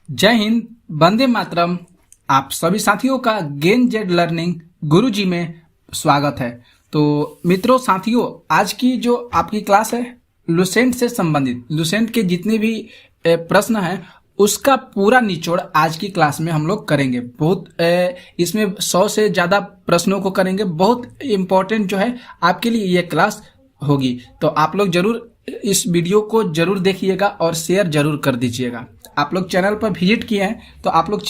जय हिंद, वंदे मातरम। आप सभी साथियों का गेन जेड लर्निंग गुरुजी में स्वागत है। तो मित्रों, साथियों, आज की जो आपकी क्लास है लुसेंट से संबंधित, लुसेंट के जितने भी प्रश्न हैं उसका पूरा निचोड़ आज की क्लास में हम लोग करेंगे। इसमें 100 से ज़्यादा प्रश्नों को करेंगे। बहुत इम्पोर्टेंट जो है आपके लिए ये क्लास होगी। तो आप लोग जरूर इस वीडियो को जरूर देखिएगा और शेयर जरूर कर दीजिएगा। आप लोग चैनल पर विजिट किए हैं तो आप लोग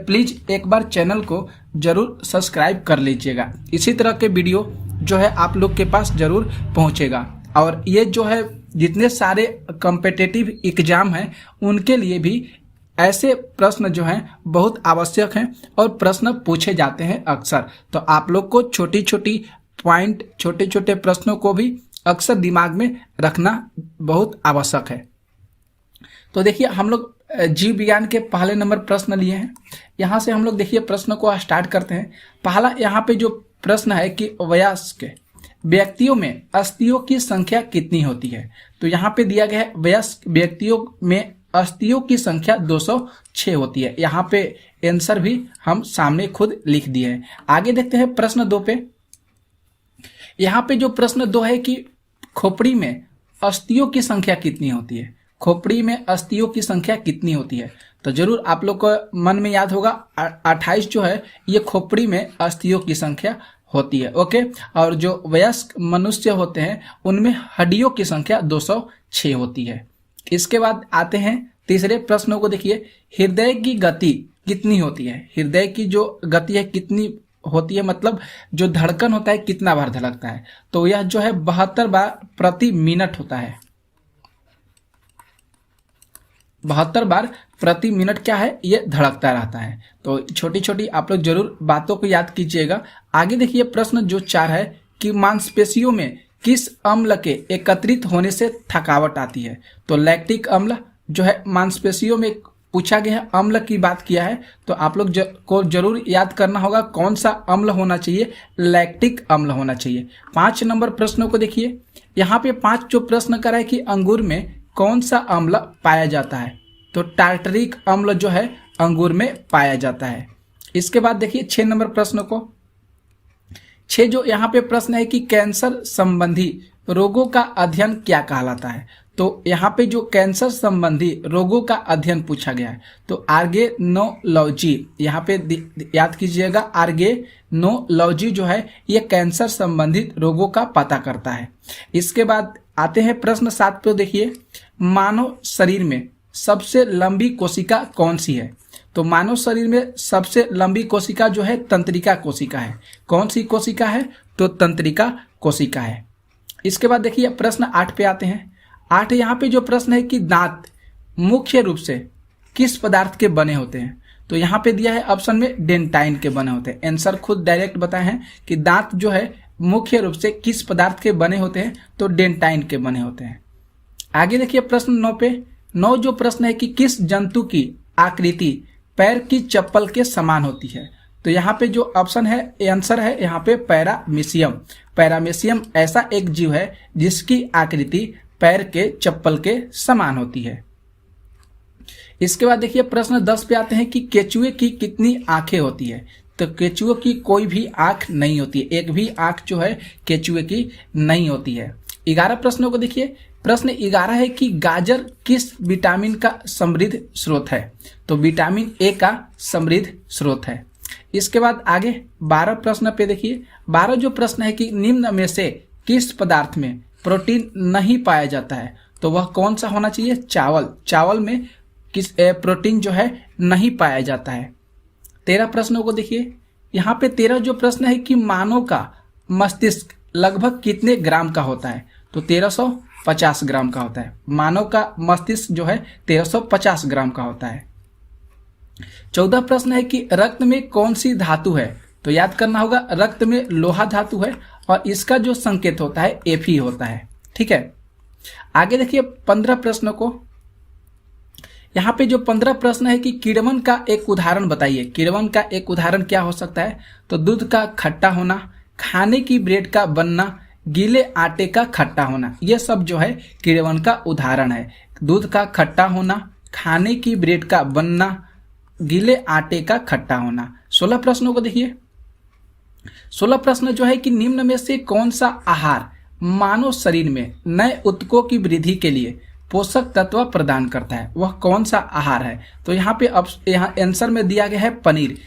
प्लीज एक बार चैनल को जरूर सब्सक्राइब कर लीजिएगा। इसी तरह के वीडियो जो है आप लोग के पास जरूर पहुंचेगा। और ये जो है जितने सारे कॉम्पिटिटिव एग्जाम हैं उनके लिए भी ऐसे प्रश्न जो हैं बहुत आवश्यक हैं और प्रश्न पूछे जाते हैं अक्सर। तो आप लोग को छोटी छोटी पॉइंट, छोटे छोटे प्रश्नों को भी अक्सर दिमाग में रखना बहुत आवश्यक है। तो देखिए, हम लोग जीव विज्ञान के पहले नंबर प्रश्न लिए हैं। यहाँ से हम लोग देखिए प्रश्न को स्टार्ट करते हैं। पहला यहाँ पे जो प्रश्न है कि वयस्क व्यक्तियों में अस्थियों की संख्या कितनी होती है। तो यहाँ पे दिया गया है वयस्क व्यक्तियों में अस्थियों की संख्या 206 होती है। यहाँ पे आंसर भी हम सामने खुद लिख दिए हैं। आगे देखते हैं प्रश्न 2 पे। यहाँ पे जो प्रश्न 2 है कि खोपड़ी में अस्थियों की संख्या कितनी होती है। खोपड़ी में अस्थियों की संख्या कितनी होती है। तो जरूर आप लोग को मन में याद होगा 28 जो है ये खोपड़ी में अस्थियों की संख्या होती है। ओके, और जो वयस्क मनुष्य होते हैं उनमें हड्डियों की संख्या 206 होती है। इसके बाद आते हैं तीसरे प्रश्न को। देखिए, हृदय की गति कितनी होती है। हृदय की जो गति है कितनी होती है, मतलब जो धड़कन होता है कितना बार धड़कता है। तो यह जो है 72 बार प्रति मिनट होता है। 72 बार प्रति मिनट क्या है, ये धड़कता रहता है। तो छोटी छोटी आप लोग जरूर बातों को याद कीजिएगा। आगे देखिए प्रश्न जो 4 है कि मांसपेशियों में किस अम्ल के एकत्रित होने से थकावट आती है। तो लैक्टिक अम्ल जो है मांसपेशियों में पूछा गया है, अम्ल की बात किया है। तो आप लोग को जरूर याद करना होगा कौन सा अम्ल होना चाहिए, लैक्टिक अम्ल होना चाहिए। 5 नंबर प्रश्नों को देखिए। यहाँ पे 5 जो प्रश्न करा है कि अंगूर में कौन सा अम्ल पाया जाता है। तो टार्टरिक अम्ल जो है अंगूर में पाया जाता है। इसके बाद देखिए 6 नंबर प्रश्न को। 6 जो यहाँ पे प्रश्न है कि कैंसर संबंधी रोगों का अध्ययन क्या कहलाता है। तो यहाँ पे जो कैंसर संबंधी रोगों का अध्ययन पूछा गया है तो आर्गेनोलॉजी, यहाँ पे याद कीजिएगा आर्गेनोलॉजी जो है ये कैंसर संबंधित रोगों का पता करता है। इसके बाद आते हैं प्रश्न 7 पे। देखिए, मानव शरीर में सबसे लंबी कोशिका कौन सी है। तो मानव शरीर में सबसे लंबी कोशिका जो है तंत्रिका कोशिका है। कौन सी कोशिका है, तो तंत्रिका कोशिका है। इसके बाद देखिए प्रश्न 8 पे आते हैं। 8 यहाँ पे जो प्रश्न है कि दांत मुख्य रूप से किस पदार्थ के बने होते हैं। तो यहाँ पे दिया है ऑप्शन में डेंटाइन के बने होते हैं। आंसर खुद डायरेक्ट बताए हैं कि दांत जो है मुख्य रूप से किस पदार्थ के बने होते हैं, तो डेंटाइन के बने होते हैं। आगे देखिए प्रश्न 9 पे। 9 जो प्रश्न है कि किस जंतु की आकृति पैर की चप्पल के समान होती है। तो यहाँ पे जो ऑप्शन है आंसर है यहाँ पे पैरामीशियम। पैरामीशियम ऐसा एक जीव है जिसकी आकृति पैर के चप्पल के समान होती है। इसके बाद देखिए प्रश्न 10 पे आते हैं कि केचुए की कितनी आंखें होती है। तो केचुए की कोई भी आंख नहीं होती है, एक भी आंख जो है केचुए की नहीं होती है। 11 प्रश्नों को देखिए। प्रश्न 11 है कि गाजर किस विटामिन का समृद्ध स्रोत है। तो विटामिन ए का समृद्ध स्रोत है। इसके बाद आगे 12 प्रश्न पे देखिए। 12 जो प्रश्न है कि निम्न में से किस पदार्थ में प्रोटीन नहीं पाया जाता है। तो वह कौन सा होना चाहिए, चावल। चावल में किस प्रोटीन जो है नहीं पाया जाता है। 13 प्रश्नों को देखिए। यहाँ पे 13 जो प्रश्न है कि मानव का मस्तिष्क लगभग कितने ग्राम का होता है। तो 1350 ग्राम का होता है। मानव का मस्तिष्क जो है 1350 ग्राम का होता है। 14 प्रश्न है कि रक्त में कौन सी धातु है। तो याद करना होगा रक्त में लोहा धातु है और इसका जो संकेत होता है Fe होता है। ठीक है, आगे देखिए 15 प्रश्नों को। यहाँ पे जो 15 प्रश्न है कि किण्वन का एक उदाहरण बताइए। किण्वन का एक उदाहरण क्या हो सकता है। तो दूध का खट्टा होना, खाने की ब्रेड का बनना, गीले आटे का खट्टा होना, ये सब जो है किण्वन का उदाहरण है। दूध का खट्टा होना, खाने की ब्रेड का बनना, गीले आटे का खट्टा होना। 16 प्रश्नों को देखिए। 16 प्रश्न जो है कि निम्न में से कौन सा आहार मानव शरीर में नए ऊतकों की वृद्धि के लिए पोषक तत्व प्रदान करता है, वह कौन सा आहार है? तो यहाँ पे अब यहाँ आंसर में दिया गया है पनीर।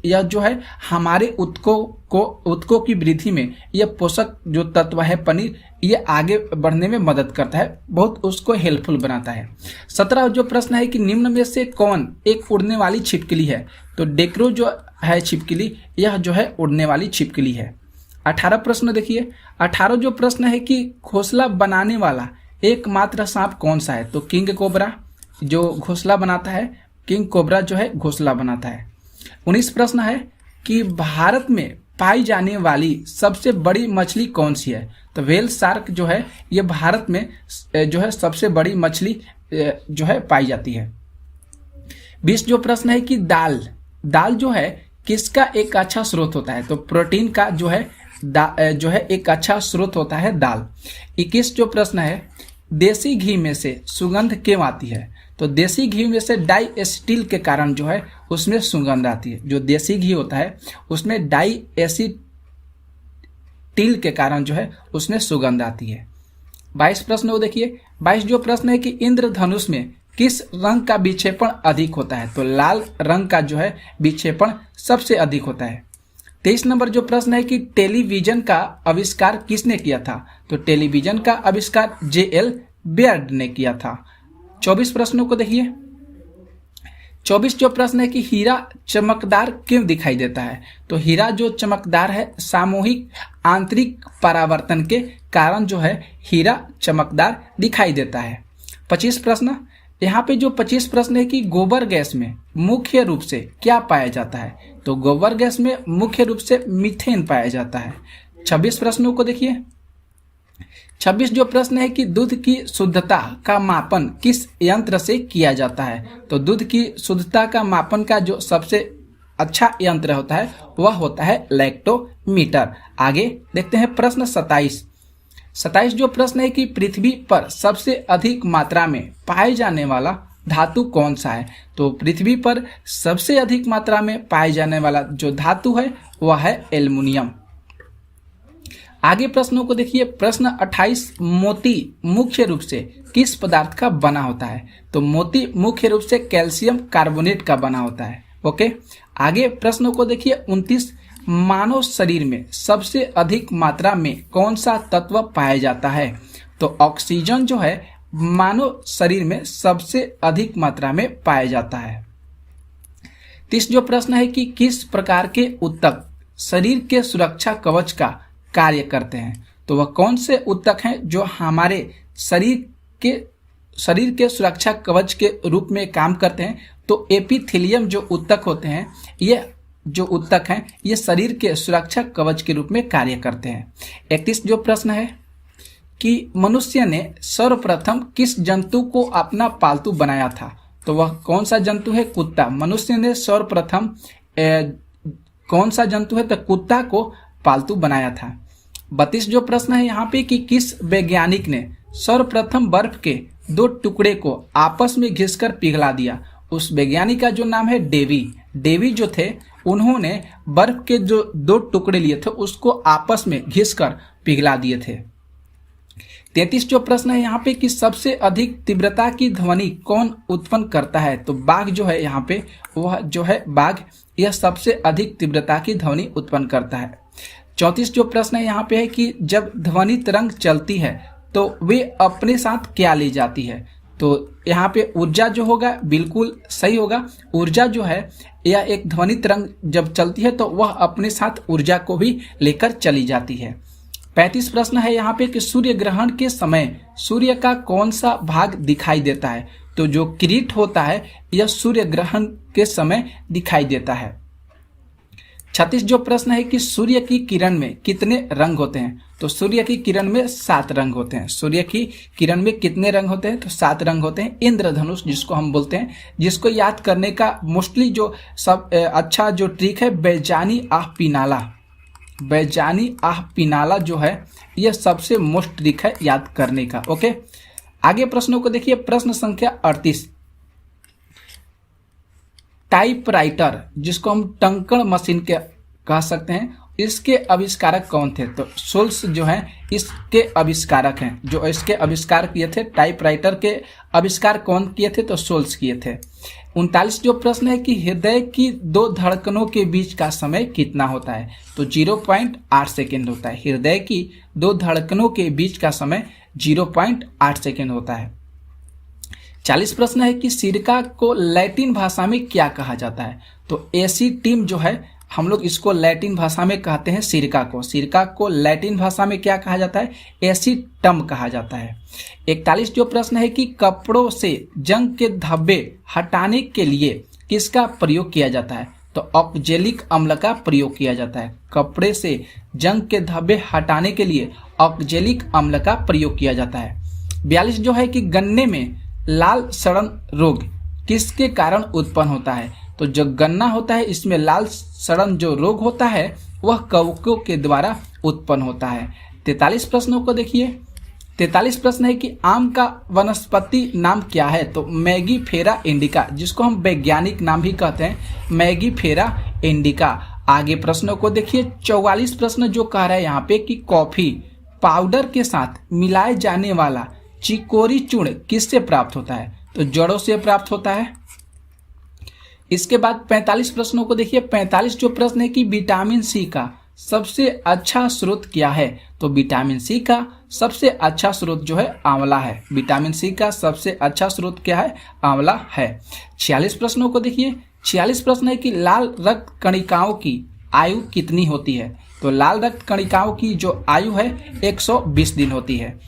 यह जो है हमारे ऊतकों की वृद्धि में यह पोषक जो तत्व है पनीर, ये आगे बढ़ने में मदद करता है, बहुत उसको हेल्पफुल बनाता है। 17 जो प्रश्न है कि निम्न में से कौन एक उड़ने वाली छिपकली है? तो डेक्रो जो है छिपकली, यह जो है उड़ने वाली छिपकली है। 18 प्रश्न देखिए। 18 जो प्रश्न है कि घोंसला बनाने वाला एकमात्र सांप कौन सा है? तो किंग कोबरा जो घोंसला बनाता है, किंग कोबरा जो है घोंसला बनाता है। 19 प्रश्न है कि भारत में पाई जाने वाली सबसे बड़ी मछली कौन सी है? तो व्हेल शार्क जो है ये भारत में जो है सबसे बड़ी मछली जो है पाई जाती है। 20 जो प्रश्न है कि दाल जो है किसका एक अच्छा स्रोत होता है? तो प्रोटीन का जो है एक अच्छा स्रोत होता है दाल। 21 जो प्रश्न है देसी घी में से सुगंध क्यों आती है? तो देसी घी में से डाई एसिटिल के कारण जो है उसमें सुगंध आती है। जो देसी घी होता है उसमें डाई एसिटिल के कारण जो है उसमें सुगंध आती है। 22 प्रश्न को देखिए। 22 जो प्रश्न है कि इंद्रधनुष में किस रंग का विक्षेपण अधिक होता है? तो लाल रंग का जो है विक्षेपण सबसे अधिक होता है। 23 नंबर जो प्रश्न है कि टेलीविजन का आविष्कार किसने किया था? तो टेलीविजन का आविष्कार J.L. बेयर्ड ने किया था। 24 प्रश्नों को देखिए। 24 जो प्रश्न है कि हीरा चमकदार क्यों दिखाई देता है? तो हीरा जो चमकदार है सामूहिक आंतरिक परावर्तन के कारण जो है हीरा चमकदार दिखाई देता है। 25 प्रश्न यहाँ पे जो 25 प्रश्न है कि गोबर गैस में मुख्य रूप से क्या पाया जाता है? तो गोबर गैस में मुख्य रूप से मीथेन पाया जाता है। 26 प्रश्नों को देखिए। 26 जो प्रश्न है कि दूध की शुद्धता का मापन किस यंत्र से किया जाता है? तो दूध की शुद्धता का मापन का जो सबसे अच्छा यंत्र होता है वह होता है लैक्टोमीटर। आगे देखते हैं प्रश्न 27 जो प्रश्न है कि पृथ्वी पर सबसे अधिक मात्रा में पाए जाने वाला धातु कौन सा है? तो पृथ्वी पर सबसे अधिक मात्रा में पाए जाने वाला जो धातु है वह है एल्युमिनियम। आगे प्रश्नों को देखिए। प्रश्न 28 मोती मुख्य रूप से किस पदार्थ का बना होता है? तो मोती मुख्य रूप से कैल्शियम कार्बोनेट का बना होता है। ओके, आगे प्रश्नों को देखिए। 29 मानव शरीर में सबसे अधिक मात्रा में कौन सा तत्व पाया जाता है? तो ऑक्सीजन जो है मानव शरीर में सबसे अधिक मात्रा में पाया जाता है। 30 जो प्रश्न है कि किस प्रकार के ऊतक शरीर के सुरक्षा कवच का कार्य करते हैं? तो वह कौन से ऊतक हैं जो हमारे शरीर के सुरक्षा कवच के रूप में काम करते हैं? तो एपिथेलियम जो ऊतक होते हैं, ये जो ऊतक हैं ये शरीर के सुरक्षा कवच के रूप में कार्य करते हैं। 31 जो प्रश्न है कि मनुष्य ने सर्वप्रथम किस जंतु को अपना पालतू बनाया था? तो वह कौन सा जंतु है? कुत्ता। मनुष्य ने सर्वप्रथम कौन सा जंतु है? तो कुत्ता को पालतू बनाया था। 32 जो प्रश्न है यहाँ पे कि किस वैज्ञानिक ने सर्वप्रथम बर्फ के 2 टुकड़े को आपस में घिसकर पिघला दिया? उस वैज्ञानिक का जो नाम है डेवी जो थे, उन्होंने बर्फ के जो 2 टुकड़े लिए थे उसको आपस में घिसकर पिघला दिए थे। 33 जो प्रश्न है यहाँ पे कि सबसे अधिक तीव्रता की ध्वनि कौन उत्पन्न करता है? तो बाघ जो है यहाँ पे वह जो है बाघ, यह सबसे अधिक तीव्रता की ध्वनि उत्पन्न करता है। 34 जो प्रश्न है यहाँ पे है कि जब ध्वनि तरंग चलती है तो वे अपने साथ क्या ले जाती है? तो यहाँ पे ऊर्जा जो होगा बिल्कुल सही होगा। ऊर्जा जो है यह एक ध्वनि तरंग जब चलती है तो वह अपने साथ ऊर्जा को भी लेकर चली जाती है। 35 प्रश्न है यहाँ पे कि सूर्य ग्रहण के समय सूर्य का कौन सा भाग दिखाई देता है? तो जो किरीट होता है यह सूर्य ग्रहण के समय दिखाई देता है। 36 जो प्रश्न है कि सूर्य की किरण में कितने रंग होते हैं? तो सूर्य की किरण में 7 रंग होते हैं। सूर्य की किरण में कितने रंग होते हैं? तो 7 रंग होते हैं। इंद्रधनुष जिसको हम बोलते हैं, जिसको याद करने का मोस्टली जो सब अच्छा जो ट्रिक है बैजानी आह पिनाला जो है यह सबसे मोस्ट ट्रिक है याद करने का। ओके, आगे प्रश्नों को देखिए। प्रश्न संख्या 38 टाइपराइटर जिसको हम टंकण मशीन के कह सकते हैं, इसके आविष्कारक कौन थे? तो सोल्स जो हैं इसके आविष्कारक हैं। जो इसके आविष्कार किए थे, टाइपराइटर के आविष्कार कौन किए थे? तो सोल्स किए थे। 39 जो प्रश्न है कि हृदय की दो धड़कनों के बीच का समय कितना होता है? तो 0.8 सेकेंड होता है। हृदय की दो धड़कनों के बीच का समय 0.8 सेकेंड होता है। 40 प्रश्न है कि सिरका को लैटिन भाषा में क्या कहा जाता है? तो एसीटिम जो है हम लोग इसको लैटिन भाषा में कहते हैं सिरका को। सिरका को लैटिन भाषा में क्या कहा जाता है? एसीटम कहा जाता है। 41 जो प्रश्न है कि कपड़ों से जंग के धब्बे हटाने के लिए किसका प्रयोग किया जाता है? तो ऑक्जेलिक अम्ल का प्रयोग किया जाता है। कपड़े से जंग के धब्बे हटाने के लिए ऑक्जेलिक अम्ल का प्रयोग किया जाता है। 42 जो है कि गन्ने में लाल सड़न रोग किसके कारण उत्पन्न होता है? तो जो गन्ना होता है इसमें लाल सड़न जो रोग होता है वह कवकों के द्वारा उत्पन्न होता है। 43 प्रश्नों को देखिए। 43 प्रश्न है कि आम का वनस्पति नाम क्या है? तो मैगीफेरा इंडिका, जिसको हम वैज्ञानिक नाम भी कहते हैं मैगीफेरा इंडिका। आगे प्रश्नों को देखिए। 44 प्रश्न जो कह रहा है यहाँ पे कि कॉफी पाउडर के साथ मिलाए जाने वाला चिकोरी चूर्ण किससे प्राप्त होता है? तो जड़ों से प्राप्त होता है। इसके बाद 45 प्रश्नों को देखिए। 45 जो प्रश्न है कि विटामिन सी का सबसे अच्छा स्रोत क्या है? तो विटामिन सी का सबसे अच्छा स्रोत जो है आंवला है। विटामिन सी का सबसे अच्छा स्रोत क्या है? आंवला है। 46 प्रश्नों को देखिए। 46 प्रश्न है कि लाल रक्त कणिकाओं की आयु कितनी होती है? तो लाल रक्त कणिकाओं की जो आयु है 120 दिन होती है।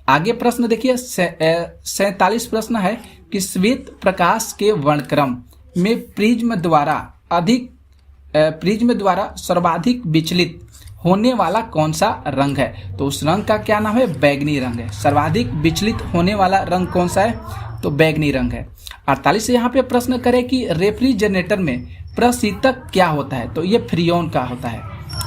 आगे प्रश्न देखिए। 47 प्रश्न है कि श्वेत प्रकाश के वर्णक्रम में प्रिज्म द्वारा सर्वाधिक विचलित होने वाला कौन सा रंग है? तो उस रंग का क्या नाम है? बैगनी रंग है। सर्वाधिक विचलित होने वाला रंग कौन सा है? तो बैगनी रंग है। 48 यहाँ पे प्रश्न करें कि रेफ्रिजरेटर में प्रशीतक क्या होता है? तो ये फ्रीऑन का होता है।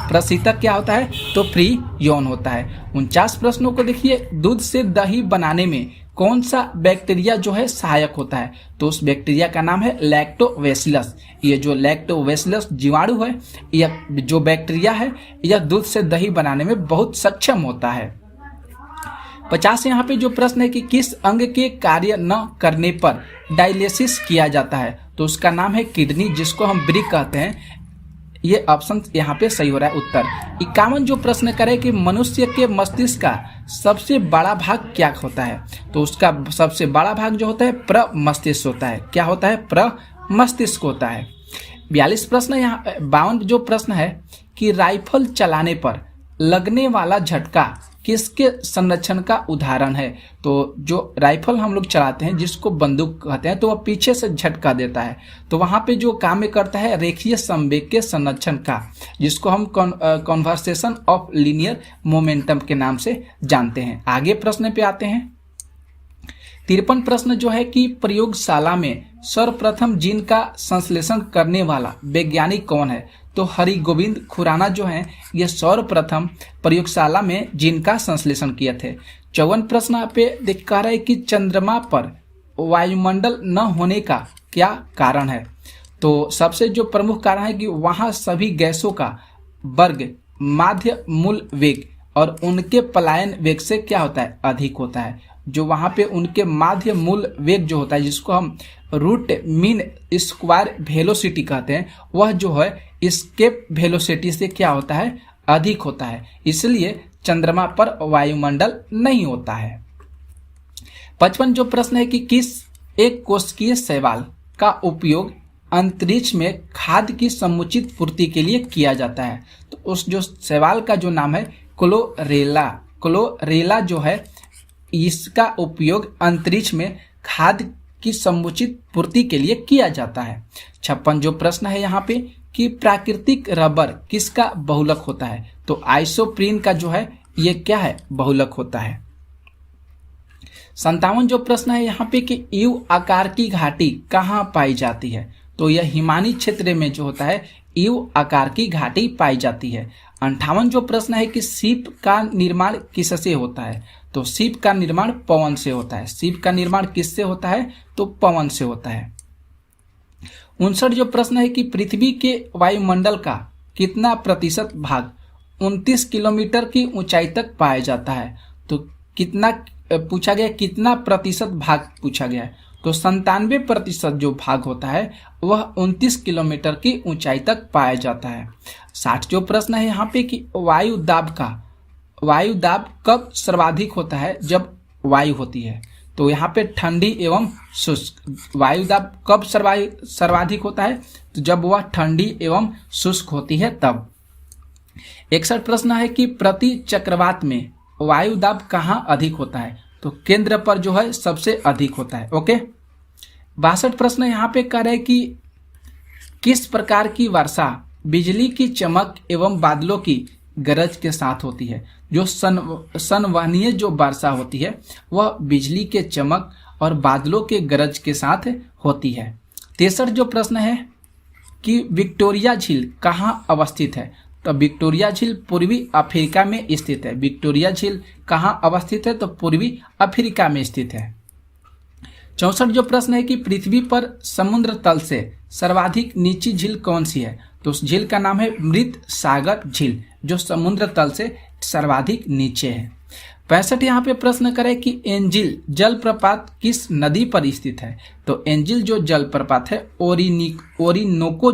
प्रशीतक क्या होता है? तो फ्रीऑन होता है। 49 प्रश्नों को देखिए। दूध से दही बनाने में कौन सा बैक्टीरिया जो है सहायक होता है? तो उस बैक्टीरिया का नाम है लैक्टोबैसिलस। ये जो लैक्टोबैसिलस जीवाणु है, यह जो बैक्टीरिया है, यह दूध से दही बनाने में बहुत सक्षम होता है। 50 यहाँ पे जो प्रश्न है कि किस अंग के कार्य न करने पर डायलिसिस किया जाता है? तो उसका नाम है किडनी, जिसको हम ब्रिक कहते हैं। ये ऑप्शन यहाँ पे सही हो रहा है उत्तर। 51 जो प्रश्न करे कि मनुष्य के मस्तिष्क का सबसे बड़ा भाग क्या होता है? तो उसका सबसे बड़ा भाग जो होता है प्रमस्तिष्क होता है। क्या होता है? प्रमस्तिष्क होता है। 42 प्रश्न यहाँ 52 जो प्रश्न है कि राइफल चलाने पर लगने वाला झटका किसके संरक्षण का उदाहरण है? तो जो राइफल हम लोग चलाते हैं जिसको बंदूक कहते हैं, तो वह पीछे से झटका देता है। तो वहां पे जो काम में करता है रेखीय संवेग के संरक्षण का, जिसको हम कन्वर्सेशन ऑफ लीनियर मोमेंटम के नाम से जानते हैं। आगे प्रश्न पे आते हैं। 53 प्रश्न जो है कि प्रयोगशाला में सर्वप्रथम जीन का संश्लेषण करने वाला वैज्ञानिक कौन है? तो हरिगोविंद खुराना जो है ये सर्वप्रथम प्रयोगशाला में जीन का संश्लेषण किए थे। 54 प्रश्न पे दिखा रहा है कि चंद्रमा पर वायुमंडल न होने का क्या कारण है? तो सबसे जो प्रमुख कारण है कि वहां सभी गैसों का वर्ग माध्य मूल वेग और उनके पलायन वेग से क्या होता है? अधिक होता है। जो वहां पे उनके माध्य मूल वेग जो होता है, जिसको हम रूट मीन स्क्वायर वेलोसिटी कहते हैं, वह जो है एस्केप वेलोसिटी से क्या होता है? अधिक होता है। इसलिए चंद्रमा पर वायुमंडल नहीं होता है। 55 जो प्रश्न है कि किस एक कोशिकीय शैवाल का उपयोग अंतरिक्ष में खाद्य की समुचित पूर्ति के लिए किया जाता है? तो उस जो शैवाल का जो नाम है क्लोरेला। क्लोरेला जो है इसका उपयोग अंतरिक्ष में खाद्य की समुचित पूर्ति के लिए किया जाता है। 56 जो प्रश्न है यहाँ पे कि प्राकृतिक रबर किसका बहुलक होता है? तो आइसोप्रीन का जो है ये क्या है? बहुलक होता है। 57 जो प्रश्न है यहाँ पे कि यू आकार की घाटी कहाँ पाई जाती है? तो यह हिमानी क्षेत्र में जो होता है यू आकार की घाटी पाई जाती है। 58 जो प्रश्न है कि सीप का निर्माण किससे होता है? तो सीप का निर्माण पवन से होता है। सीप का निर्माण किससे होता है? तो पवन से होता है। 59 जो प्रश्न है कि पृथ्वी के वायुमंडल का कितना प्रतिशत भाग 29 किलोमीटर की ऊंचाई तक पाया जाता है। तो कितना पूछा गया, कितना प्रतिशत भाग पूछा गया है, तो 97% जो भाग होता है वह 29 किलोमीटर की ऊंचाई तक पाया जाता है। 60 जो प्रश्न है यहाँ पे कि वायु दाब कब सर्वाधिक होता है, जब वायु होती है। तो यहाँ पे ठंडी एवं शुष्क, वायु दाब कब सर्वाधिक होता है, तो जब वह ठंडी एवं शुष्क होती है तब। 61 प्रश्न है कि प्रति चक्रवात में वायु दाब कहाँ अधिक होता है, तो केंद्र पर जो है सबसे अधिक होता है। ओके। 62 प्रश्न यहाँ पे कह रहे हैं कि किस प्रकार की वर्षा बिजली की चमक एवं बादलों की गरज के साथ होती है। जो संवहनीय जो वर्षा होती है वह बिजली के चमक और बादलों के गरज के साथ होती है। 63 जो प्रश्न है कि विक्टोरिया झील कहाँ अवस्थित है, तो विक्टोरिया झील पूर्वी अफ्रीका में स्थित है। विक्टोरिया झील कहाँ अवस्थित है, तो पूर्वी अफ्रीका में स्थित है। 64 जो प्रश्न है कि पृथ्वी पर समुद्र तल से सर्वाधिक नीची झील कौन सी है, तो उस झील का नाम है मृत सागर झील, जो समुद्र तल से सर्वाधिक नीचे है। 65 यहाँ पे प्रश्न करें कि एंजिल जलप्रपात किस नदी पर स्थित है, तो एंजिल जो जलप्रपात है ओरिनोको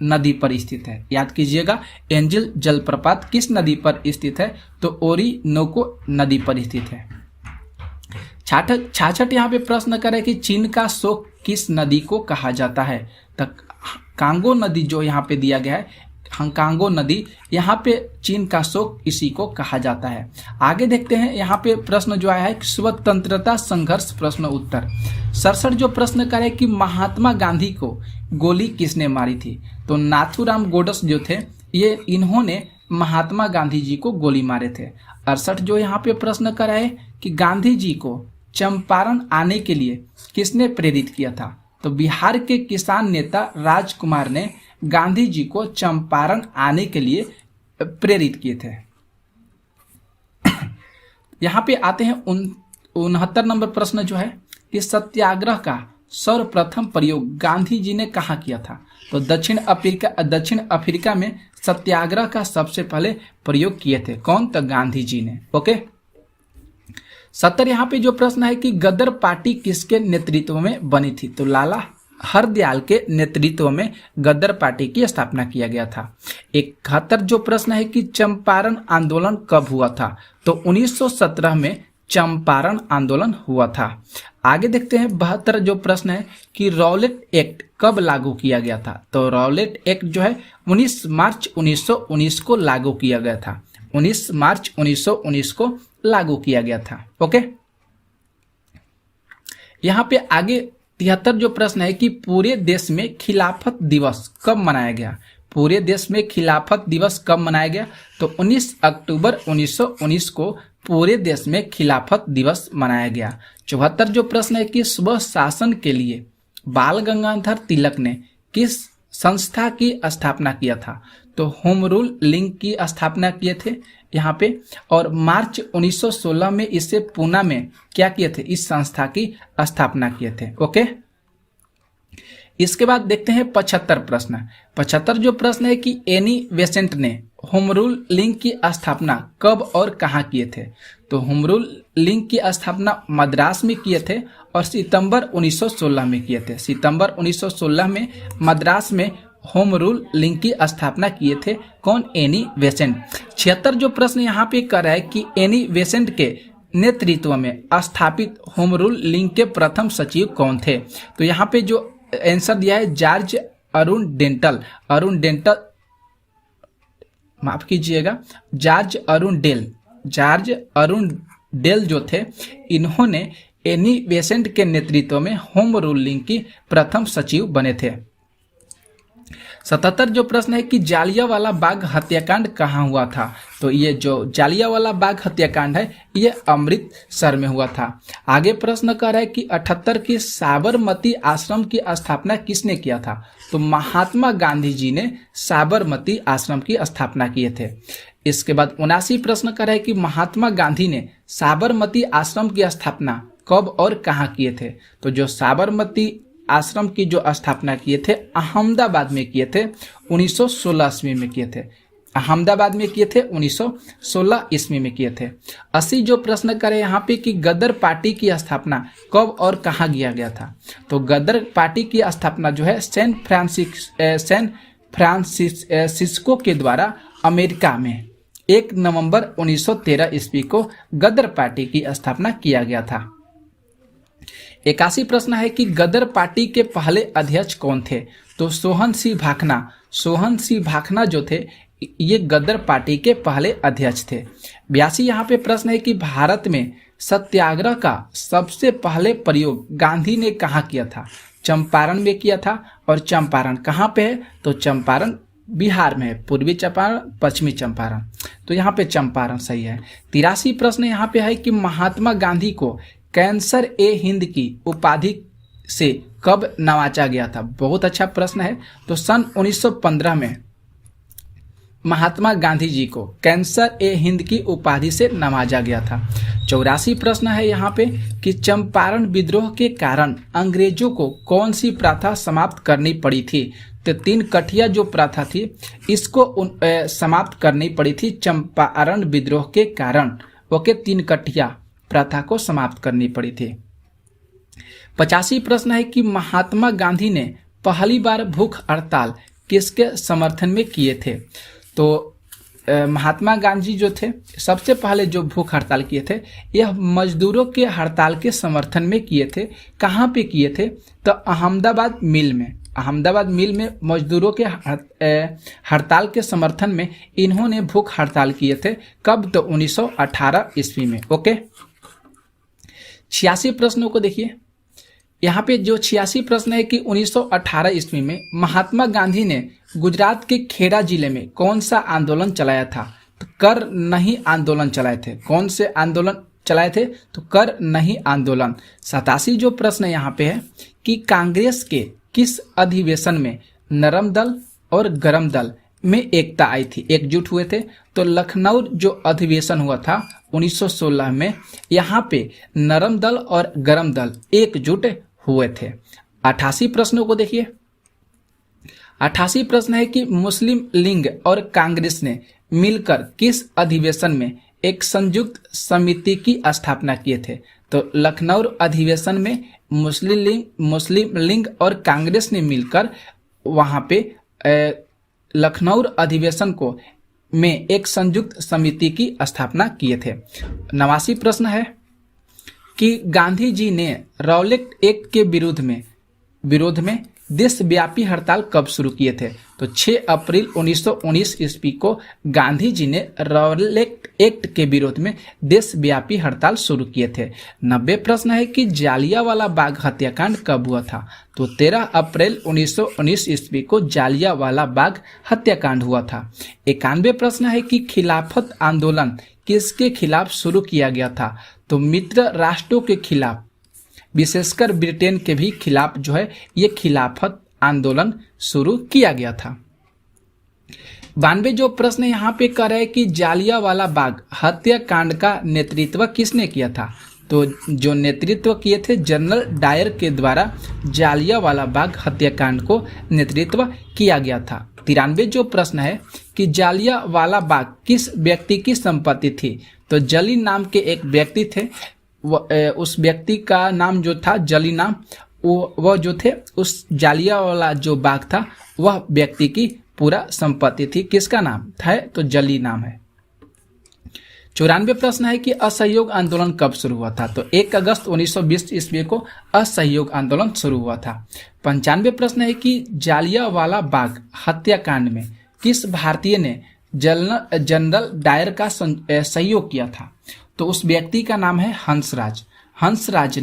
नदी पर स्थित है। याद कीजिएगा, एंजिल जलप्रपात किस नदी पर स्थित है, तो ओरिनोको नदी पर स्थित है। 66 यहाँ पे प्रश्न करें कि चीन का शोक किस नदी को कहा जाता है, तो कांगो नदी जो यहाँ पे दिया गया है, कांगो नदी, यहाँ पे चीन का शोक इसी को कहा जाता है। आगे देखते हैं यहाँ पे प्रश्न जो आया है स्वतंत्रता संघर्ष प्रश्न उत्तर। 67 जो प्रश्न करे कि महात्मा गांधी को गोली किसने मारी थी, तो नाथूराम गोडस जो थे इन्होंने महात्मा गांधी जी को गोली मारे थे। 68 जो यहाँ पे प्रश्न करा है कि गांधी जी को चंपारण आने के लिए किसने प्रेरित किया था, तो बिहार के किसान नेता राजकुमार ने गांधी जी को चंपारण आने के लिए प्रेरित किए थे। यहाँ पे आते हैं 69 नंबर प्रश्न जो है कि सत्याग्रह का सर्वप्रथम प्रयोग गांधी जी ने कहाँ किया था, तो दक्षिण अफ्रीका में सत्याग्रह का सबसे पहले प्रयोग किए थे। कौन, तो गांधी जी ने। ओके। 70 यहाँ पे जो प्रश्न है कि गदर पार्टी किसके नेतृत्व में बनी थी, तो लाला हरदयाल के नेतृत्व में गदर पार्टी की स्थापना किया गया था। 71 जो प्रश्न है कि चंपारण आंदोलन कब हुआ था, तो 1917 में चंपारण आंदोलन हुआ था। आगे देखते हैं 72 जो प्रश्न है कि रॉलेट एक्ट कब लागू किया गया था, तो रॉलेट एक्ट जो है 19 मार्च 1919 को लागू किया गया था। 19 मार्च 1919 को लागू किया गया था। ओके। यहाँ पे आगे 73 जो प्रश्न है कि पूरे देश में खिलाफत दिवस कब मनाया गया, पूरे देश में खिलाफत दिवस कब मनाया गया, तो 19 अक्टूबर 1919 को पूरे देश में खिलाफत दिवस मनाया गया। 74 जो प्रश्न है कि स्व शासन के लिए बाल गंगाधर तिलक ने किस संस्था की स्थापना किया था, तो होम रूल लीग की स्थापना किए थे यहाँ पे, और मार्च 1916 में इसे पूना में क्या किए थे, इस संस्था की स्थापना किए थे। ओके। इसके बाद देखते हैं 75 प्रश्न। 75 जो प्रश्न है कि एनी बेसेंट ने होम रूल लीग की स्थापना कब और कहाँ किए थे, तो होम रूल लीग की स्थापना मद्रास में किए थे और सितंबर 1916 में किए थे। सितंबर 1916 में मद्रास में होम रूल लीग की स्थापना किए थे। कौन, एनी बेसेंट। 76 जो प्रश्न यहाँ पे कर रहा है कि एनी बेसेंट के नेतृत्व में स्थापित होम रूल लीग के प्रथम सचिव कौन थे, तो यहाँ पे जो आंसर दिया है जॉर्ज अरुण डेंटल, माफ कीजिएगा, जॉर्ज अरुण डेल जो थे इन्होंने एनी बेसेंट के नेतृत्व में होम रूल लीग की प्रथम सचिव बने थे। 77 जो प्रश्न है कि जालियांवाला बाग हत्याकांड कहाँ हुआ था, तो ये जो जालियांवाला बाग हत्याकांड है ये अमृतसर में हुआ था। आगे प्रश्न कर रहा है कि 78 की साबरमती आश्रम की स्थापना किसने किया था, तो महात्मा गांधी जी ने साबरमती आश्रम की स्थापना किए थे। इसके बाद 79 प्रश्न कर रहा है कि महात्मा गांधी ने साबरमती आश्रम की स्थापना कब और कहाँ किए थे, तो जो साबरमती आश्रम की जो स्थापना किए थे अहमदाबाद में किए थे, 1916 ईस्वी में किए थे। अहमदाबाद में किए थे, 1916 ईस्वी में किए थे। 80 जो प्रश्न करे यहाँ पे कि गदर पार्टी की स्थापना कब और कहाँ किया गया था। तो गदर पार्टी की स्थापना जो है सैन फ्रांसिस्को के द्वारा अमेरिका में 1 नवंबर 1913 ईस्वी को गदर पार्टी की स्थापना किया गया था। 81 प्रश्न है कि गदर पार्टी के पहले अध्यक्ष कौन थे। तो सोहन सिंह भाखना जो थे ये गदर पार्टी के पहले अध्यक्ष थे। 82 यहाँ पे प्रश्न है कि भारत में सत्याग्रह का सबसे पहले प्रयोग गांधी ने कहाँ किया था। चंपारण में किया था। और चंपारण कहाँ पे है। तो चंपारण बिहार में है, पूर्वी चंपारण पश्चिमी चंपारण, तो यहाँ पे चंपारण सही है। 83 प्रश्न यहाँ पे है कि महात्मा गांधी को कैंसर ए हिंद की उपाधि से कब नवाजा गया था। बहुत अच्छा प्रश्न है। तो सन 1915 में महात्मा गांधी जी को कैंसर ए हिंद की उपाधि से नवाजा गया था। 84 प्रश्न है यहाँ पे कि चंपारण विद्रोह के कारण अंग्रेजों को कौन सी प्रथा समाप्त करनी पड़ी थी। तो 3 कठिया जो प्रथा थी इसको समाप्त करनी पड़ी थी चंपारण विद्रोह के कारण। ओके, 3 कठिया प्रथा को समाप्त करनी पड़ी थी। 85 प्रश्न है कि महात्मा गांधी ने पहली बार भूख हड़ताल किसके समर्थन में किए थे। तो महात्मा गांधी जो थे सबसे पहले जो भूख हड़ताल किए थे यह मजदूरों के हड़ताल के समर्थन में किए थे। कहाँ पे किए थे। तो अहमदाबाद मिल में मजदूरों के हड़ताल के समर्थन में इन्होंने भूख हड़ताल किए थे। कब। तो 1918 ईस्वी में। ओके, 86 प्रश्नों को देखिए। यहाँ पे जो 86 प्रश्न है कि 1918 ईस्वी में महात्मा गांधी ने गुजरात के खेड़ा जिले में कौन सा आंदोलन चलाया था। तो कर नहीं आंदोलन चलाए थे। कौन से आंदोलन चलाए थे। तो कर नहीं आंदोलन। 87 जो प्रश्न यहाँ पे है कि कांग्रेस के किस अधिवेशन में नरम दल और गरम दल में एकता आई थी, एकजुट हुए थे। तो लखनऊ जो अधिवेशन हुआ था 1916 में, यहाँ पे नरम दल और गरम दल एकजुट हुए थे। 88 प्रश्नों को देखिए। 88 प्रश्न है कि मुस्लिम लीग और कांग्रेस ने मिलकर किस अधिवेशन में एक संयुक्त समिति की स्थापना किए थे। तो लखनऊ अधिवेशन में मुस्लिम लीग और कांग्रेस ने मिलकर वहाँ पे लखनऊ अधिवेशन को में एक संयुक्त समिति की स्थापना किए थे। 89 प्रश्न है कि गांधी जी ने रॉलेट एक्ट के विरोध में देशव्यापी हड़ताल कब शुरू किए थे। तो 6 अप्रैल 1919 ईस्वी को गांधी जी ने रॉलेट एक्ट के विरोध में देशव्यापी हड़ताल शुरू किए थे। 90 प्रश्न है कि जालियांवाला बाग हत्याकांड कब हुआ था। तो 13 अप्रैल 1919 ईस्वी को जालियांवाला बाग हत्याकांड हुआ था। 91 प्रश्न है कि खिलाफत आंदोलन किसके खिलाफ शुरू किया गया था। तो मित्र राष्ट्रों के खिलाफ, विशेषकर ब्रिटेन के भी खिलाफ जो है ये खिलाफत आंदोलन शुरू किया गया था। 92 जो प्रश्न यहाँ पे कर रहे हैं कि जालियांवाला बाग हत्याकांड का नेतृत्व किसने किया था। तो जो नेतृत्व किए थे जनरल डायर के द्वारा जालियांवाला बाग हत्याकांड को नेतृत्व किया गया था। 93 जो प्रश्न है कि जालियांवाला बाग किस व्यक्ति की संपत्ति थी। तो जली नाम के एक व्यक्ति थे, उस व्यक्ति का नाम जो था जली नाम, वह जो थे उस जालियांवाला जो बाग था वह व्यक्ति की पूरा संपत्ति थी। किसका नाम था। तो जली नाम है। 94 प्रश्न है कि असहयोग आंदोलन कब शुरू हुआ था। तो 1 अगस्त 1920 ईस्वी को असहयोग आंदोलन शुरू हुआ था। 95 प्रश्न है कि जालियांवाला बाग हत्याकांड में किस भारतीय ने जनरल डायर का सहयोग किया था। तो उस व्यक्ति का नाम है हंसराज। हंसराज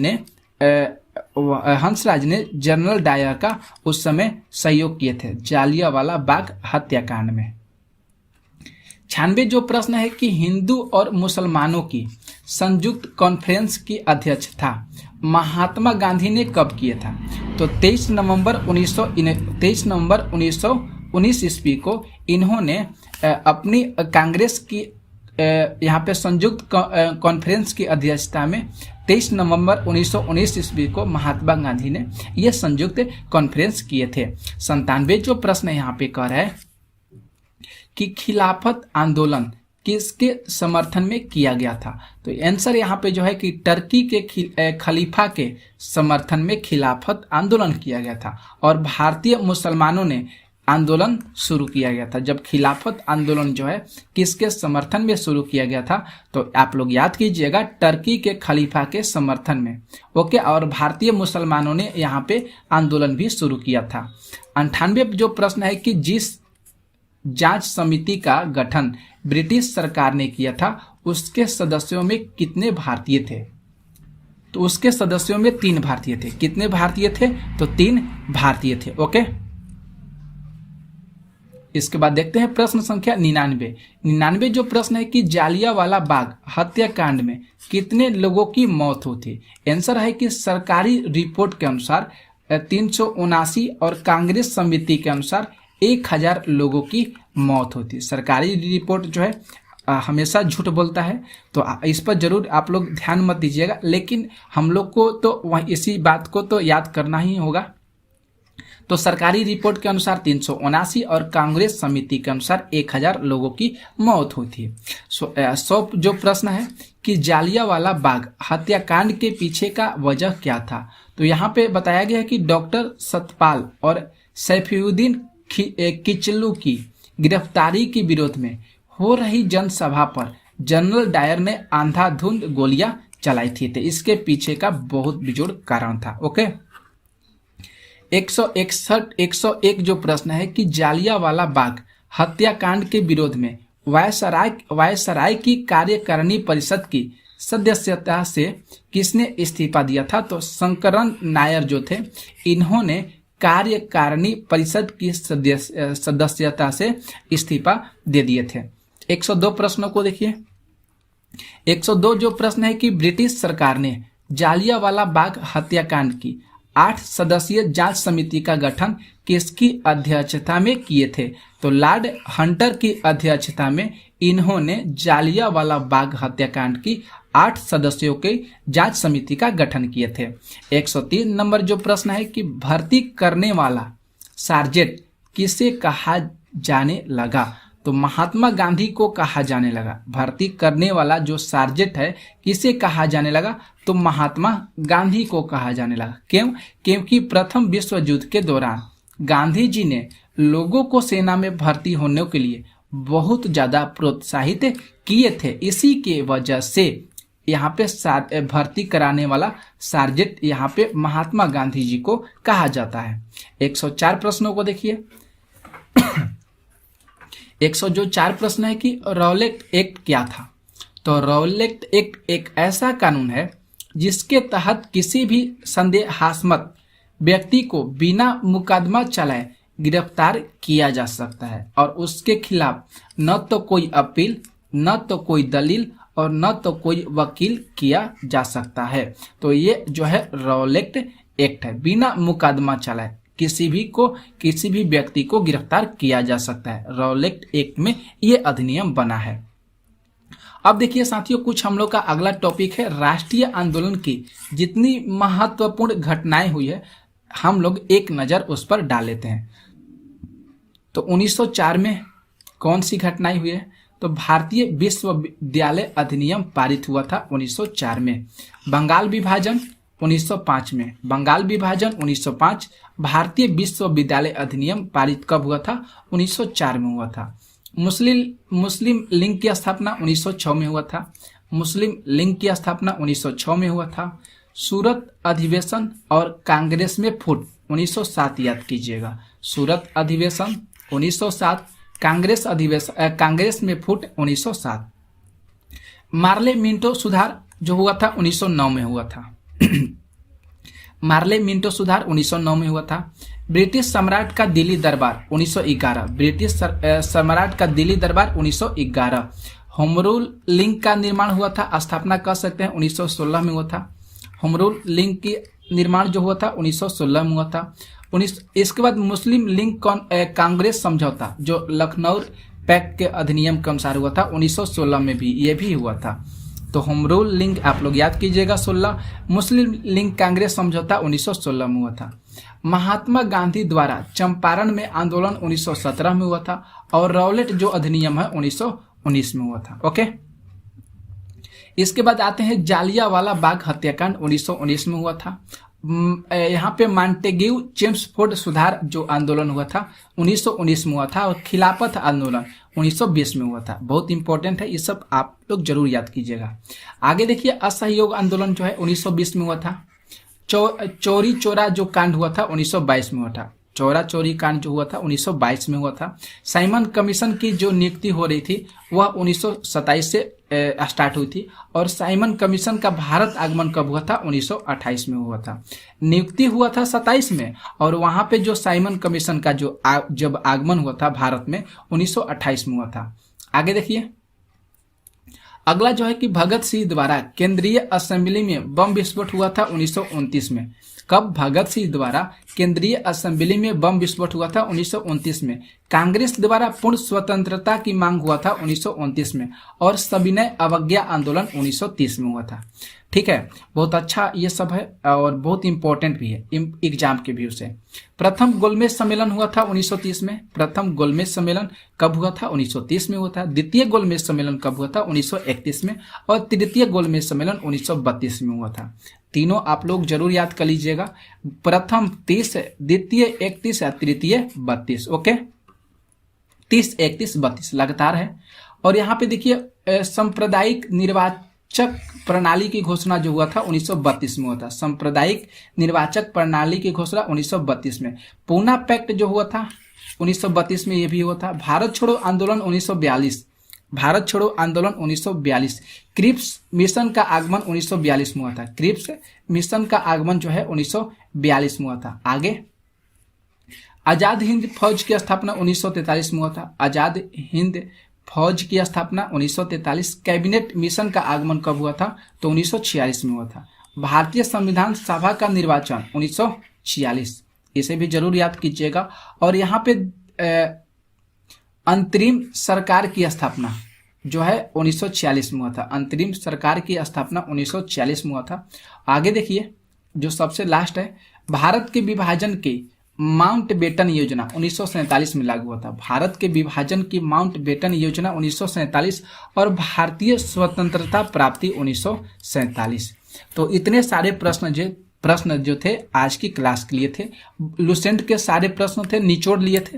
ने जनरल डायर का उस समय सहयोग किए थे जालियांवाला बाग हत्याकांड में। 96 जो प्रश्न है कि हिंदू और मुसलमानों की संयुक्त कॉन्फ्रेंस की अध्यक्षता महात्मा गांधी ने कब किया था। तो 23 नवंबर 1919 ईस्वी को इन्होंने अपनी कांग्रेस की यहाँ पे संयुक्त कॉन्फ्रेंस की अध्यक्षता में 23 नवंबर 1919 ईस्वी को महात्मा गांधी ने यह संयुक्त कॉन्फ्रेंस किए थे। 97 जो प्रश्न यहाँ पे कह रहा है कि खिलाफत आंदोलन किसके समर्थन में किया गया था, तो आंसर यहाँ पे जो है कि टर्की के खलीफा के समर्थन में खिलाफत आंदोलन किया गया था और भारतीय मुसलमानों ने आंदोलन शुरू किया गया था। जब खिलाफत आंदोलन जो है किसके समर्थन में शुरू किया गया था, तो आप लोग याद कीजिएगा टर्की के खलीफा के समर्थन में। ओके, और भारतीय मुसलमानों ने यहाँ पे आंदोलन भी शुरू किया था। 98 जो प्रश्न है कि जिस जांच समिति का गठन ब्रिटिश सरकार ने किया था उसके सदस्यों में कितने भारतीय थे, तो उसके सदस्यों में 3 भारतीय थे। कितने भारतीय थे, तो 3 भारतीय थे। ओके, इसके बाद देखते हैं प्रश्न संख्या 99 जो प्रश्न है कि जालियांवाला बाग हत्याकांड में कितने लोगों की मौत हुई थी। आंसर है कि सरकारी रिपोर्ट के अनुसार 379 और कांग्रेस समिति के अनुसार 1000 लोगों की मौत होती। सरकारी रिपोर्ट जो है हमेशा झूठ बोलता है, तो इस पर जरूर आप लोग ध्यान मत दीजिएगा, लेकिन हम लोग को तो वह इसी बात को तो याद करना ही होगा। तो सरकारी रिपोर्ट के अनुसार 379 और कांग्रेस समिति के अनुसार 1000 लोगों की मौत हुई थी। 100 जो प्रश्न है कि जालियांवाला बाग हत्याकांड के पीछे का वजह क्या था, तो यहाँ पे बताया गया है कि डॉक्टर सतपाल और सैफुद्दीन किचलू की गिरफ्तारी के विरोध में हो रही जनसभा पर जनरल डायर ने अंधाधुंध गोलियां चलाई थी, तो इसके पीछे का बहुत बेजोड़ कारण था। ओके, 101 जो प्रश्न है कि जालियांवाला बाग हत्याकांड के विरोध में वायसराय की कार्यकारिणी परिषद की सदस्यता से किसने इस्तीफा दिया था, तो शंकरन नायर जो थे इन्होंने कार्यकारिणी परिषद की सदस्यता से इस्तीफा दे दिए थे। 102 प्रश्नों को देखिए। 102 जो प्रश्न है कि ब्रिटिश सरकार ने जालियांवाला बाग हत्याकांड की 8 सदस्यीय जांच समिति का गठन किसकी अध्यक्षता में किए थे, तो लॉर्ड हंटर की अध्यक्षता में इन्होंने जालियांवाला बाग हत्याकांड की 8 सदस्यों के जांच समिति का गठन किए थे। 103 नंबर जो प्रश्न है कि भर्ती करने वाला सार्जेंट किसे कहा जाने लगा, तो महात्मा गांधी को कहा जाने लगा। भर्ती करने वाला जो सार्जेंट है किसे कहा जाने लगा, तो महात्मा गांधी को कहा जाने लगा। क्यों? क्योंकि प्रथम विश्व युद्ध के दौरान गांधी जी ने लोगों को सेना में भर्ती होने के लिए बहुत ज्यादा प्रोत्साहित किए थे। इसी के वजह से यहाँ पे भर्ती कराने वाला सार्जेंट यहाँ पे महात्मा गांधी जी को कहा जाता है। 104 प्रश्नों को देखिए। 104 प्रश्न है कि रॉलेट एक्ट क्या था, तो रॉलेट एक्ट एक ऐसा कानून है जिसके तहत किसी भी संदेहास्पद व्यक्ति को बिना मुकदमा चलाए गिरफ्तार किया जा सकता है और उसके खिलाफ न तो कोई अपील, न तो कोई दलील और न तो कोई वकील किया जा सकता है। तो ये जो है रॉलेट एक्ट है, बिना मुकदमा चलाए किसी भी व्यक्ति को गिरफ्तार किया जा सकता है। रॉलेट एक्ट में ये अधिनियम बना है। अब देखिए साथियों, कुछ हम लोग का अगला टॉपिक है राष्ट्रीय आंदोलन की जितनी महत्वपूर्ण घटनाएं हुई है हम लोग एक नजर उस पर डाल लेते हैं। तो 1904 में कौन सी घटनाएं हुई है, तो भारतीय विश्वविद्यालय अधिनियम पारित हुआ था 1904 में। बंगाल विभाजन 1905 में, बंगाल विभाजन 1905। भारतीय विश्वविद्यालय अधिनियम पारित कब हुआ था, 1904 में हुआ था। मुस्लिम लीग की स्थापना 1906 में हुआ था। मुस्लिम लीग की स्थापना 1906 में हुआ था। सूरत अधिवेशन और कांग्रेस में फूट 1907 याद कीजिएगा। सूरत अधिवेशन 1907, कांग्रेस में फूट 1907। मार्ले मिंटो सुधार जो हुआ था 1909 में हुआ था। मार्ले मिंटो सुधार 1909 में हुआ था। ब्रिटिश सम्राट का दिल्ली दरबार 1911, ब्रिटिश सम्राट का दिल्ली दरबार 1911। होम रूल लीग का निर्माण हुआ था, स्थापना कर सकते हैं 1916 में हुआ था। होम रूल लीग की निर्माण जो हुआ था 1916 में हुआ था। इसके बाद मुस्लिम लीग कांग्रेस समझौता जो लखनऊ पैक्ट के अधिनियम के अनुसार हुआ था, 1916 में भी ये भी हुआ था। तो होम रूल लिंक आप लोग याद कीजिएगा 16। मुस्लिम लीग कांग्रेस समझौता 1916 में हुआ था। महात्मा गांधी द्वारा चंपारण में आंदोलन 1917 में हुआ था, और रॉलेट जो अधिनियम है 1919 में हुआ था। ओके, इसके बाद आते हैं जालियांवाला बाग हत्याकांड 1919 में हुआ था। यहाँ पे मॉन्टेग्यू चेम्सफोर्ड सुधार जो आंदोलन हुआ था 1919 में हुआ था, और खिलाफत आंदोलन 1920 में हुआ था। बहुत इंपॉर्टेंट है, ये सब आप लोग जरूर याद कीजिएगा। आगे देखिए, असहयोग आंदोलन जो है 1920 में हुआ था। चोरी चोरा जो कांड हुआ था 1922 में हुआ था। चोरा चोरी कांड जो हुआ था 1922 में हुआ था। साइमन कमीशन की जो नियुक्ति हो रही थी वह 1927 से स्टार्ट हुई थी, और साइमन कमीशन का भारत आगमन कब हुआ था? 1928 में हुआ था। नियुक्ति हुआ था 27 में, और वहां पे जो साइमन कमीशन का जब आगमन हुआ था भारत में 1928 में हुआ था। आगे देखिए, अगला जो है कि भगत सिंह द्वारा केंद्रीय असेंबली में बम विस्फोट हुआ था 1929 में। कब? भगत सिंह द्वारा केंद्रीय असेंबली में बम विस्फोट हुआ था 1929 में। कांग्रेस द्वारा पूर्ण स्वतंत्रता की मांग हुआ था 1929 में, और सविनय अवज्ञा आंदोलन 1930 में हुआ था। ठीक है, बहुत अच्छा ये सब है, और बहुत इंपॉर्टेंट भी है एग्जाम के व्यू से। प्रथम गोलमेज सम्मेलन हुआ था 1930 में। प्रथम गोलमेज सम्मेलन कब हुआ था? 1930 में हुआ था। द्वितीय गोलमेज सम्मेलन कब हुआ था? 1931 में, और तृतीय गोलमेज सम्मेलन 1932 में हुआ था। तीनों आप लोग जरूर याद कर लीजिएगा। प्रथम 30, द्वितीय 31 और तृतीय 32। ओके, 30, 31, 32 लगातार है। और यहाँ पे देखिए, सांप्रदायिक निर्वाचक प्रणाली की घोषणा जो हुआ था 1932 में हुआ था। सांप्रदायिक निर्वाचक प्रणाली की घोषणा 1932 में। पूना पैक्ट जो हुआ था 1932 में, ये भी हुआ था। भारत छोड़ो आंदोलन 1942। भारत छोड़ो आंदोलन 1942। क्रिप्स मिशन का आगमन 1942 में हुआ था। क्रिप्स मिशन का आगमन जो है 1942 में हुआ था। आगे, आजाद हिंद फौज की स्थापना 1943 में हुआ था। आजाद हिंद फौज की स्थापना 1943। कैबिनेट मिशन का आगमन कब हुआ था? तो 1946 में हुआ था। भारतीय संविधान सभा का निर्वाचन 1946, इसे भी जरूर याद कीजिएगा। और यहाँ पे अंतरिम सरकार की स्थापना जो है 1946 में हुआ था। अंतरिम सरकार की स्थापना 1946 में हुआ था। आगे देखिए, जो सबसे लास्ट है, भारत के विभाजन की माउंटबेटन योजना 1947 में लागू हुआ था। भारत के विभाजन की माउंटबेटन योजना 1947, और भारतीय स्वतंत्रता प्राप्ति 1947। तो इतने सारे प्रश्न जो थे आज की क्लास के लिए थे। लुसेंट के सारे प्रश्न थे, निचोड़ लिए थे।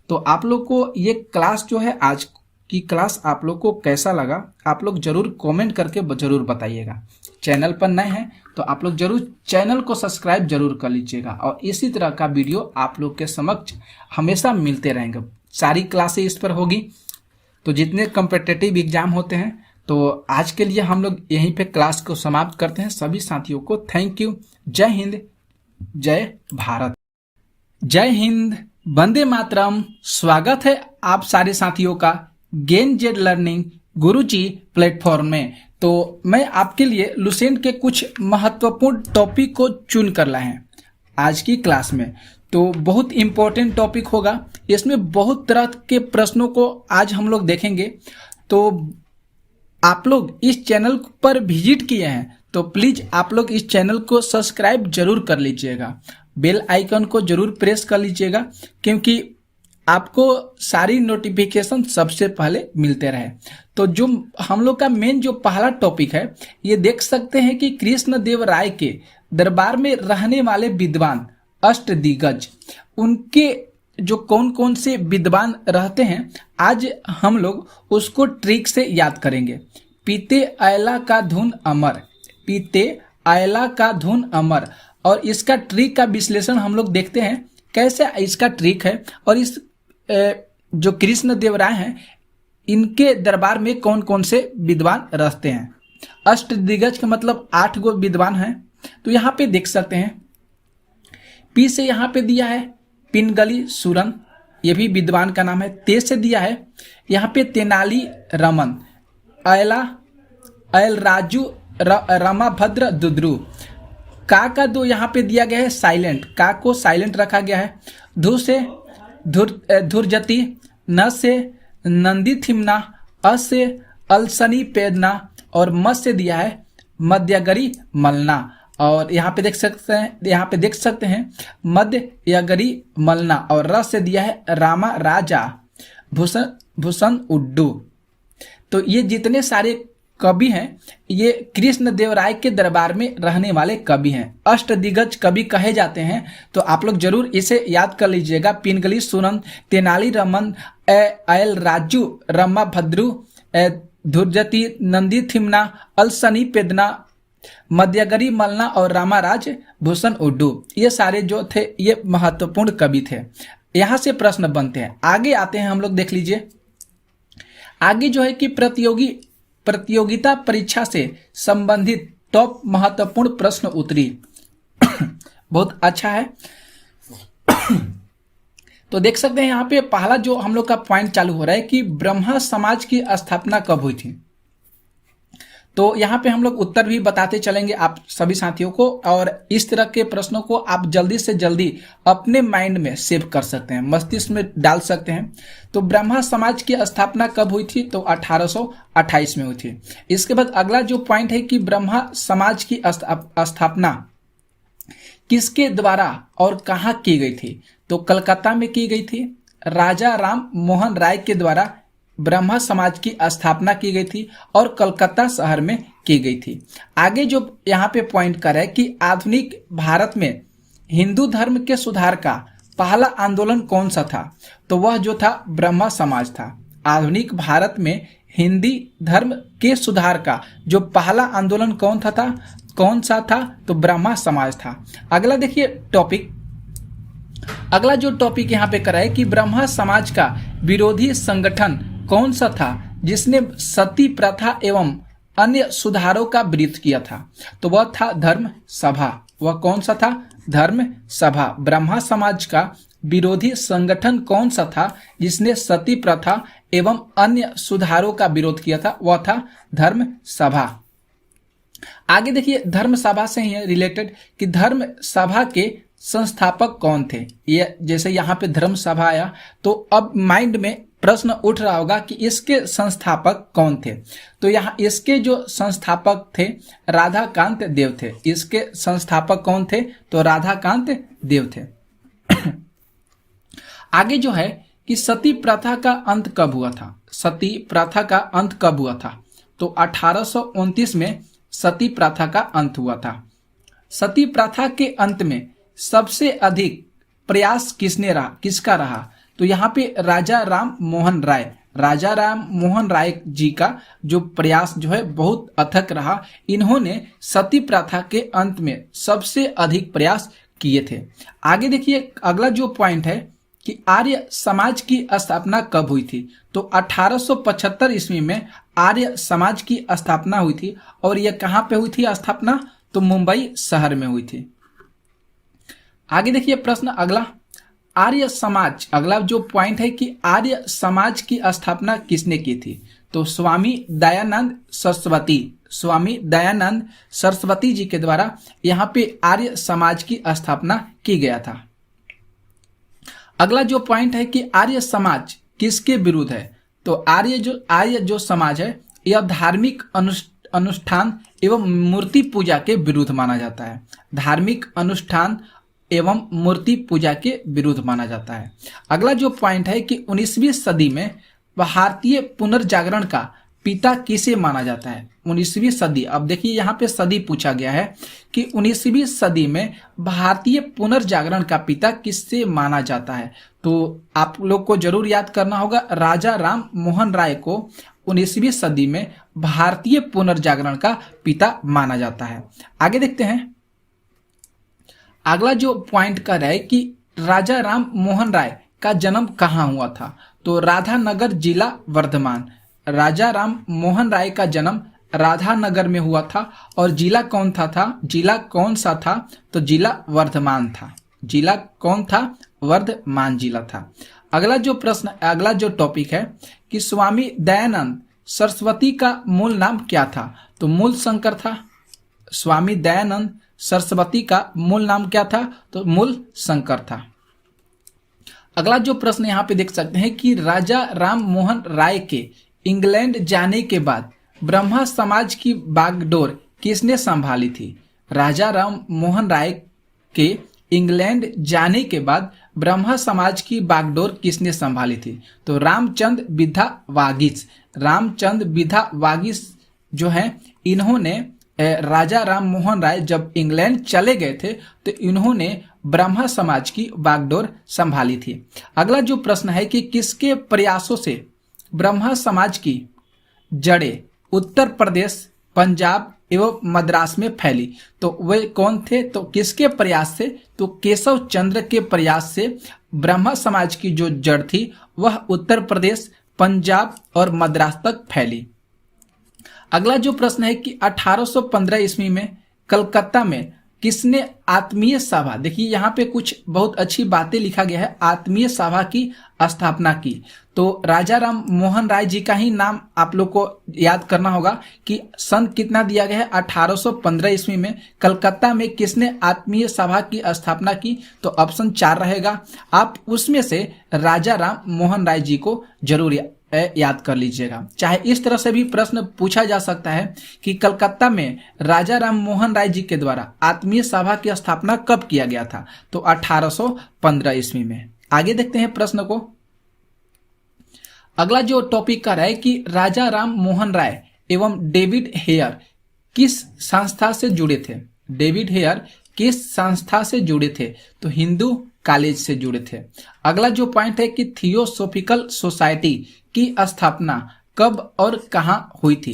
तो आप लोग को ये क्लास जो है, आज की क्लास आप लोग को कैसा लगा, आप लोग जरूर कमेंट करके जरूर बताइएगा। चैनल पर नए हैं तो आप लोग जरूर चैनल को सब्सक्राइब जरूर कर लीजिएगा, और इसी तरह का वीडियो आप लोग के समक्ष हमेशा मिलते रहेंगे। सारी क्लासें इस पर होगी। तो जितने कॉम्पिटिटिव एग्जाम होते हैं, तो आज के लिए हम लोग यहीं पे क्लास को समाप्त करते हैं। सभी साथियों को थैंक यू। जय हिंद, जय भारत। जय हिंद, वंदे मातरम। स्वागत है आप सारे साथियों का गेन जेड लर्निंग गुरुजी प्लेटफॉर्म में। तो मैं आपके लिए लुसेंट के कुछ महत्वपूर्ण टॉपिक को चुन कर लाए हैं आज की क्लास में। तो बहुत इंपॉर्टेंट टॉपिक होगा, इसमें बहुत तरह के प्रश्नों को आज हम लोग देखेंगे। तो आप लोग इस चैनल पर विजिट किए हैं तो प्लीज आप लोग इस चैनल को सब्सक्राइब जरूर कर लीजिएगा। बेल आइकन को जरूर प्रेस कर लीजिएगा, क्योंकि आपको सारी नोटिफिकेशन सबसे पहले मिलते रहे। तो जो हम लोग का मेन जो पहला टॉपिक है, ये देख सकते हैं कि कृष्ण देव राय के दरबार में रहने वाले विद्वान अष्टदिग्गज, उनके जो कौन कौन से विद्वान रहते हैं, आज हम लोग उसको ट्रिक से याद करेंगे। पीते आयला का धुन अमर, पीते आयला का धुन अमर। और इसका ट्रिक का विश्लेषण हम लोग देखते हैं कैसे इसका ट्रिक है, और इस जो कृष्ण देव राय हैं, इनके दरबार में कौन कौन से विद्वान रहते हैं। अष्टदिग्गज का मतलब 8 गो विद्वान हैं। तो यहाँ पे देख सकते हैं, पी से यहाँ पे दिया है पिनगली सुरन, ये भी विद्वान का नाम है। ते से दिया है यहाँ पे तेनाली रमन, अयला अयल राजू रमाभद्र दुद्रू। का 2 यहाँ पे दिया गया है साइलेंट, का को साइलेंट रखा गया है। धु से धुरजती, न से नंदी थिम्ना, अ से अलसनी पेदना और म से दिया है मध्यगरी मलना। और यहाँ पे देख सकते हैं मध्यगरी मलना और र से दिया है रामा राजा भूषण उड्डू। तो ये जितने सारे कवि हैं ये कृष्ण देव राय के दरबार में रहने वाले कवि हैं, अष्टदिग्गज कवि कहे जाते हैं। तो आप लोग जरूर इसे याद कर लीजिएगा। पिंगली सुरन, तेनाली रमन, अयल राजू, रमा भद्रू, धुर्जती, नंदी थिम्ना, अलसनी पेदना, मध्यगरी मलना और रामाराज भूषण उड्डू, ये सारे जो थे ये महत्वपूर्ण कवि थे। यहां से प्रश्न बनते हैं। आगे आते हैं हम लोग, देख लीजिए आगे जो है कि प्रतियोगिता परीक्षा से संबंधित टॉप महत्वपूर्ण प्रश्न उत्तरी। बहुत अच्छा है। तो देख सकते हैं यहाँ पे पहला जो हम लोग का पॉइंट चालू हो रहा है कि ब्रह्मा समाज की स्थापना कब हुई थी। तो यहाँ पे हम लोग उत्तर भी बताते चलेंगे आप सभी साथियों को, और इस तरह के प्रश्नों को आप जल्दी से जल्दी अपने माइंड में सेव कर सकते हैं, मस्तिष्क में डाल सकते हैं। तो ब्रह्मा समाज की स्थापना कब हुई थी, तो 1828 में हुई थी। इसके बाद अगला जो पॉइंट है कि ब्रह्मा समाज की स्थापना किसके द्वारा और कहाँ की गई थी, तो कलकत्ता में की गई थी। राजा राम मोहन राय के द्वारा ब्रह्मा समाज की स्थापना की गई थी और कलकत्ता शहर में की गई थी। आगे जो यहाँ पे पॉइंट कर है कि आधुनिक भारत में हिंदू धर्म के सुधार का पहला आंदोलन कौन सा था, तो वह जो था ब्रह्मा समाज था। आधुनिक भारत में हिंदी धर्म के सुधार का जो पहला आंदोलन कौन सा था, तो ब्रह्मा समाज था। अगला देखिए टॉपिक, अगला जो टॉपिक यहाँ पे करा है कि ब्रह्मा समाज का विरोधी संगठन कौन सा था जिसने सती प्रथा एवं अन्य सुधारों का विरोध किया था, तो वह था धर्म सभा। वह कौन सा था, धर्म सभा। ब्रह्मा समाज का विरोधी संगठन कौन सा था जिसने सती प्रथा एवं अन्य सुधारों का विरोध किया था, वह था धर्म सभा। आगे देखिए धर्म सभा से ही रिलेटेड कि धर्म सभा के संस्थापक कौन थे। ये जैसे यहाँ पे धर्म सभा आया तो अब माइंड में प्रश्न उठ रहा होगा कि इसके संस्थापक कौन थे, तो यहाँ इसके जो संस्थापक थे राधाकांत देव थे। इसके संस्थापक कौन थे, तो राधाकांत देव थे। आगे जो है कि सती प्रथा का अंत कब हुआ था, सती प्रथा का अंत कब हुआ था, तो 1829 में सती प्रथा का अंत हुआ था। सती प्रथा के अंत में सबसे अधिक प्रयास किसका रहा, तो यहाँ पे राजा राम मोहन राय जी का जो प्रयास जो है बहुत अथक रहा। इन्होंने सती प्रथा के अंत में सबसे अधिक प्रयास किए थे। आगे देखिए अगला जो पॉइंट है कि आर्य समाज की स्थापना कब हुई थी, तो 1875 ईस्वी में आर्य समाज की स्थापना हुई थी। और यह कहाँ पे हुई थी स्थापना, तो मुंबई शहर में हुई थी। आगे देखिए प्रश्न अगला, आर्य समाज, अगला जो पॉइंट है कि आर्य समाज की स्थापना किसने की थी, तो स्वामी दयानंद सरस्वती जी के द्वारा यहाँ पे आर्य समाज की स्थापना की गया था। अगला जो पॉइंट है कि आर्य समाज किसके विरुद्ध है, तो आर्य जो समाज है यह धार्मिक अनुष्ठान एवं मूर्ति पूजा के विरुद्ध माना जाता है। धार्मिक अनुष्ठान एवं मूर्ति पूजा के विरुद्ध माना जाता है। अगला जो पॉइंट है कि 19वीं सदी में भारतीय पुनर्जागरण का पिता किसे माना जाता है। 19वीं सदी, अब देखिए यहाँ पे सदी पूछा गया है कि 19वीं सदी में भारतीय पुनर्जागरण का पिता किससे माना जाता है, तो आप लोग को जरूर याद करना होगा राजा राम मोहन राय को 19वीं सदी में भारतीय पुनर्जागरण का पिता माना जाता है। आगे देखते हैं अगला जो पॉइंट कर रहा है कि राजा राम मोहन राय का जन्म कहाँ हुआ था, तो राधानगर जिला वर्धमान। राजा राम मोहन राय का जन्म राधानगर में हुआ था और जिला कौन सा था, तो जिला वर्धमान था। जिला कौन था, वर्धमान जिला था। अगला जो टॉपिक है कि स्वामी दयानंद सरस्वती का मूल नाम क्या था, तो मूल शंकर था। स्वामी दयानंद सरस्वती का मूल नाम क्या था, तो मूल शंकर था। अगला जो प्रश्न यहाँ पे देख सकते हैं कि राजा राम मोहन राय के इंग्लैंड जाने के बाद ब्रह्मा समाज की बागडोर किसने संभाली थी? राजा राम मोहन राय के इंग्लैंड जाने के बाद ब्रह्मा समाज की बागडोर किसने संभाली थी? तो रामचंद बिधा वागिस। रामचंद बिधा वागिस जो है, इन्होंने राजा राम मोहन राय जब इंग्लैंड चले गए थे तो इन्होंने ब्रह्मा समाज की बागडोर संभाली थी। अगला जो प्रश्न है कि किसके प्रयासों से ब्रह्मा समाज की जड़ें उत्तर प्रदेश, पंजाब एवं मद्रास में फैली? तो वे कौन थे? तो किसके प्रयास से? तो केशव चंद्र के प्रयास से ब्रह्मा समाज की जो जड़ थी वह उत्तर प्रदेश, पंजाब और मद्रास तक फैली। अगला जो प्रश्न है कि 1815 ईस्वी में कलकत्ता में किसने आत्मीय सभा, देखिए यहाँ पे कुछ बहुत अच्छी बातें लिखा गया है, आत्मीय सभा की स्थापना की? तो राजा राम मोहन राय जी का ही नाम आप लोग को याद करना होगा कि सन कितना दिया गया है, 1815 ईस्वी में कलकत्ता में किसने आत्मीय सभा की स्थापना की? तो ऑप्शन 4 रहेगा। आप उसमें से राजा राम मोहन राय जी को जरूर याद कर लीजिएगा। चाहे इस तरह से भी प्रश्न पूछा जा सकता है कि कलकत्ता में राजा राम मोहन राय जी के द्वारा आत्मीय सभा की स्थापना कब किया गया था? तो 1815 ईस्वी में। आगे देखते हैं प्रश्न को। अगला जो टॉपिक का है कि राजा राम मोहन राय एवं डेविड हेयर किस संस्था से जुड़े थे? डेविड हेयर किस संस्था से जुड़े थे? तो हिंदू कॉलेज से जुड़े थे। अगला जो पॉइंट है कि थियोसॉफिकल सोसाइटी की स्थापना कब और कहां हुई थी?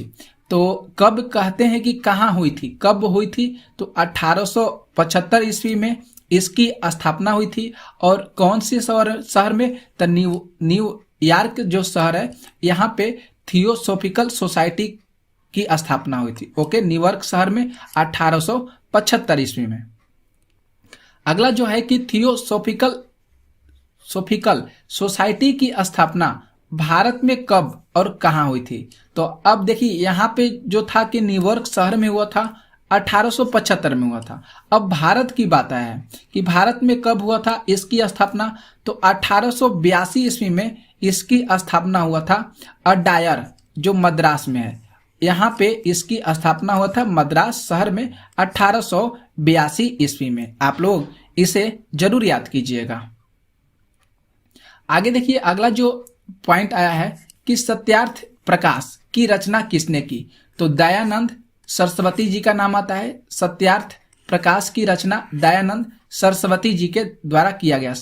तो कब कहते हैं कि कहां हुई थी, कब हुई थी? तो 1875 ईस्वी में इसकी स्थापना हुई थी। और कौन से शहर में? तो न्यूयॉर्क जो शहर है यहाँ पे थियोसॉफिकल सोसाइटी की स्थापना हुई थी। ओके, न्यूयॉर्क शहर में 1875 ईस्वी में। अगला जो है कि थियोसॉफिकल सोसाइटी की स्थापना भारत में कब और कहां हुई थी? तो अब देखिए यहाँ पे जो था कि न्यूयॉर्क शहर में हुआ था, 1875 में हुआ था। अब भारत की बात आया है कि भारत में कब हुआ था इसकी स्थापना? तो 1882 ईस्वी में इसकी स्थापना हुआ था। अडायर जो मद्रास में है, यहाँ पे इसकी स्थापना हुआ था मद्रास शहर में 1882 ईस्वी में। आप लोग इसे जरूर याद कीजिएगा। आगे देखिए, अगला जो पॉइंट आया है कि सत्यार्थ प्रकाश की रचना किसने की? तो दयानंद सरस्वती जी का नाम आता है। सत्यार्थ प्रकाश की रचना दयानंद सरस्वती जी के द्वारा किया गया।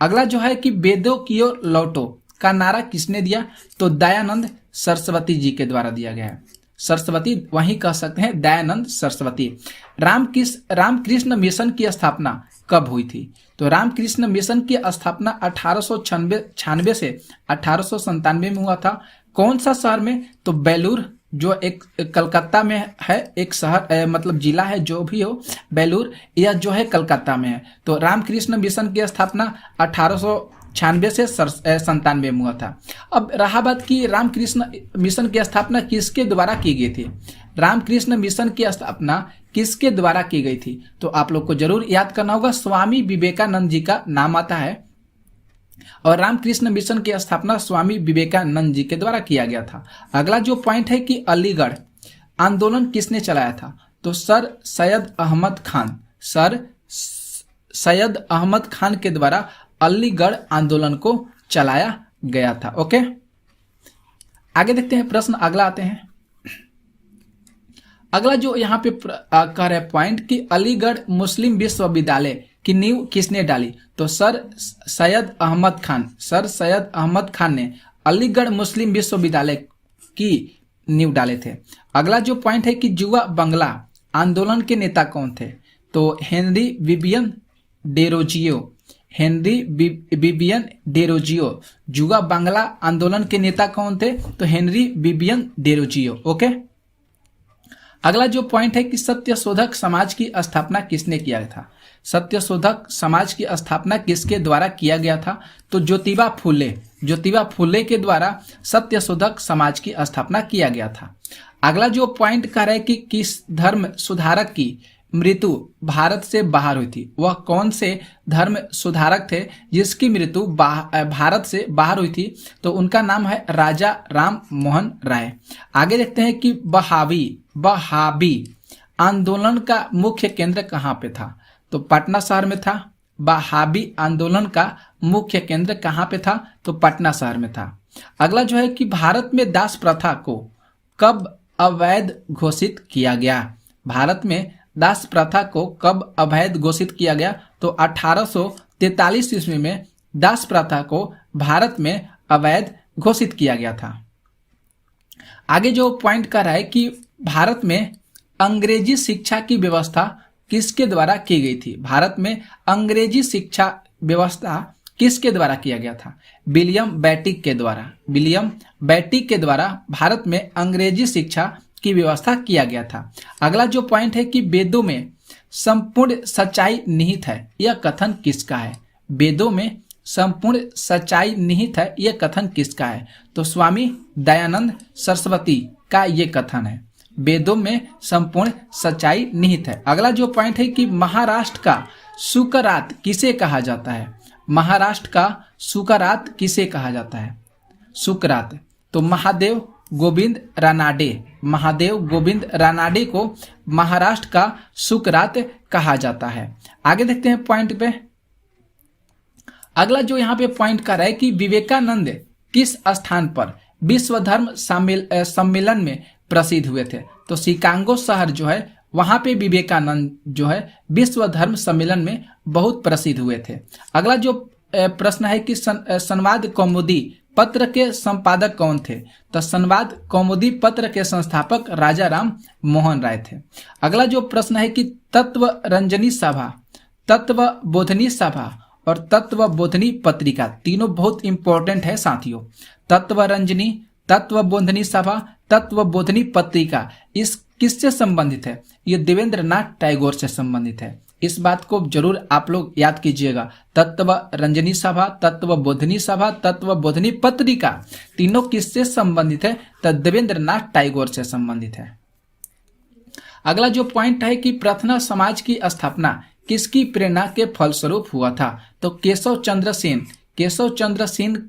अगला जो है कि वेदों की ओर लौटो का नारा किसने दिया? तो दयानंद सरस्वती जी के द्वारा दिया गया है। सरस्वती वहीं कह सकते हैं, दयानंद सरस्वती। रामकृष्ण मिशन की स्थापना कब हुई थी? तो रामकृष्ण मिशन की स्थापना 1896 से 1897 में हुआ था। कौन सा शहर में? तो बेलूर जो एक कलकत्ता में है, एक शहर मतलब जिला है, जो भी हो, बेलूर यह जो है कलकत्ता में है। तो रामकृष्ण मिशन की स्थापना 1896 से 97 में हुआ था। अब रहा बात की रामकृष्ण मिशन की स्थापना किसके द्वारा की गई थी? रामकृष्ण मिशन की स्थापना किसके द्वारा की गई थी? तो आप लोग को जरूर याद करना होगा, स्वामी विवेकानंद जी का नाम आता है। और रामकृष्ण मिशन की स्थापना स्वामी विवेकानंद जी के द्वारा किया गया था। अगला जो पॉइंट है कि अलीगढ़ आंदोलन किसने चलाया था? तो सर सैयद अहमद खान। सर सैयद अहमद खान के द्वारा अलीगढ़ आंदोलन को चलाया गया था। ओके, आगे देखते हैं प्रश्न। अगला आते हैं। अगला जो यहाँ पे कह रहे पॉइंट कि अलीगढ़ मुस्लिम विश्वविद्यालय की नींव किसने डाली? तो सर सैयद अहमद खान। सर सैयद अहमद खान ने अलीगढ़ मुस्लिम विश्वविद्यालय की नींव डाले थे। अगला जो पॉइंट है कि जुआ बंगला आंदोलन के नेता कौन थे? तो Henry Vivian Derozio. Henry Vivian Derozio. जुआ बांग्ला आंदोलन के नेता कौन थे? तो हेनरी विबियन डेरोजियो। ओके, अगला जो पॉइंट है कि सत्यशोधक समाज की स्थापना किसने किया था? सत्यशोधक समाज की स्थापना किसके द्वारा किया गया था? तो ज्योतिबा फुले। ज्योतिबा फुले के द्वारा सत्यशोधक समाज की स्थापना किया गया था। अगला जो पॉइंट कर रहा है कि किस धर्म सुधारक की मृत्यु भारत से बाहर हुई थी? वह कौन से धर्म सुधारक थे जिसकी मृत्यु भारत से बाहर हुई थी? तो उनका नाम है राजा राम मोहन राय। आगे देखते हैं कि बहाबी आंदोलन का मुख्य केंद्र कहाँ पे था? तो पटना शहर में था। बहाबी आंदोलन का मुख्य केंद्र कहाँ पे था? तो पटना शहर में था। अगला जो है कि भारत में दास प्रथा को कब अवैध घोषित किया गया? भारत में दास प्रथा को कब अवैध घोषित किया गया? तो 1843 ईस्वी में दास प्रथा को भारत में अवैध घोषित किया गया था। आगे जो पॉइंट कर रहा है कि भारत में अंग्रेजी शिक्षा की व्यवस्था किसके द्वारा की गई थी? भारत में अंग्रेजी शिक्षा व्यवस्था किसके द्वारा किया गया था? विलियम बेटिक के द्वारा। विलियम बेटिक के द्वारा भारत में अंग्रेजी शिक्षा की व्यवस्था किया गया था। अगला जो पॉइंट है कि वेदों में संपूर्ण सच्चाई निहित है, यह कथन किसका है? वेदों में संपूर्ण सच्चाई निहित है, यह कथन किसका है? तो स्वामी दयानंद सरस्वती का यह कथन है। वेदों में संपूर्ण सच्चाई निहित है। अगला जो पॉइंट है कि महाराष्ट्र का सुकरात किसे कहा जाता है? महाराष्ट्र का सुकरात किसे कहा जाता है? सुकरात तो महादेव गोविंद रानाडे को महाराष्ट्र का सुकरात कहा जाता है। आगे देखते हैं पॉइंट पे। अगला जो यहाँ पे पॉइंट कर रहा है कि विवेकानंद किस स्थान पर विश्व धर्म सम्मेलन में प्रसिद्ध हुए थे? तो शिकागो शहर जो है वहां पे विवेकानंद जो है विश्व धर्म सम्मेलन में बहुत प्रसिद्ध हुए थे। अगला जो प्रश्न है कि संवाद कौमुदी पत्र के संपादक कौन थे? तो संवाद कौमुदी पत्र के संस्थापक राजा राम मोहन राय थे। अगला जो प्रश्न है कि तत्वरंजनी सभा, तत्वबोधनी सभा और तत्वबोधनी पत्रिका, तीनों बहुत इंपॉर्टेंट है साथियों। तत्वरंजनी, तत्वबोधनी सभा, तत्वबोधनी पत्रिका, इस किससे संबंधित है? ये देवेंद्रनाथ टैगोर से संबंधित है। इस बात को जरूर आप लोग याद कीजिएगा। तत्वरंजनी सभा, तत्वबोधनी सभा, तत्वबोधनी पत्रिका, तीनों किससे संबंधित है? तो देवेंद्रनाथ टैगोर से संबंधित है। अगला जो पॉइंट है कि प्रार्थना समाज की स्थापना किसकी प्रेरणा के फलस्वरूप हुआ था? तो केशव चंद्र सेन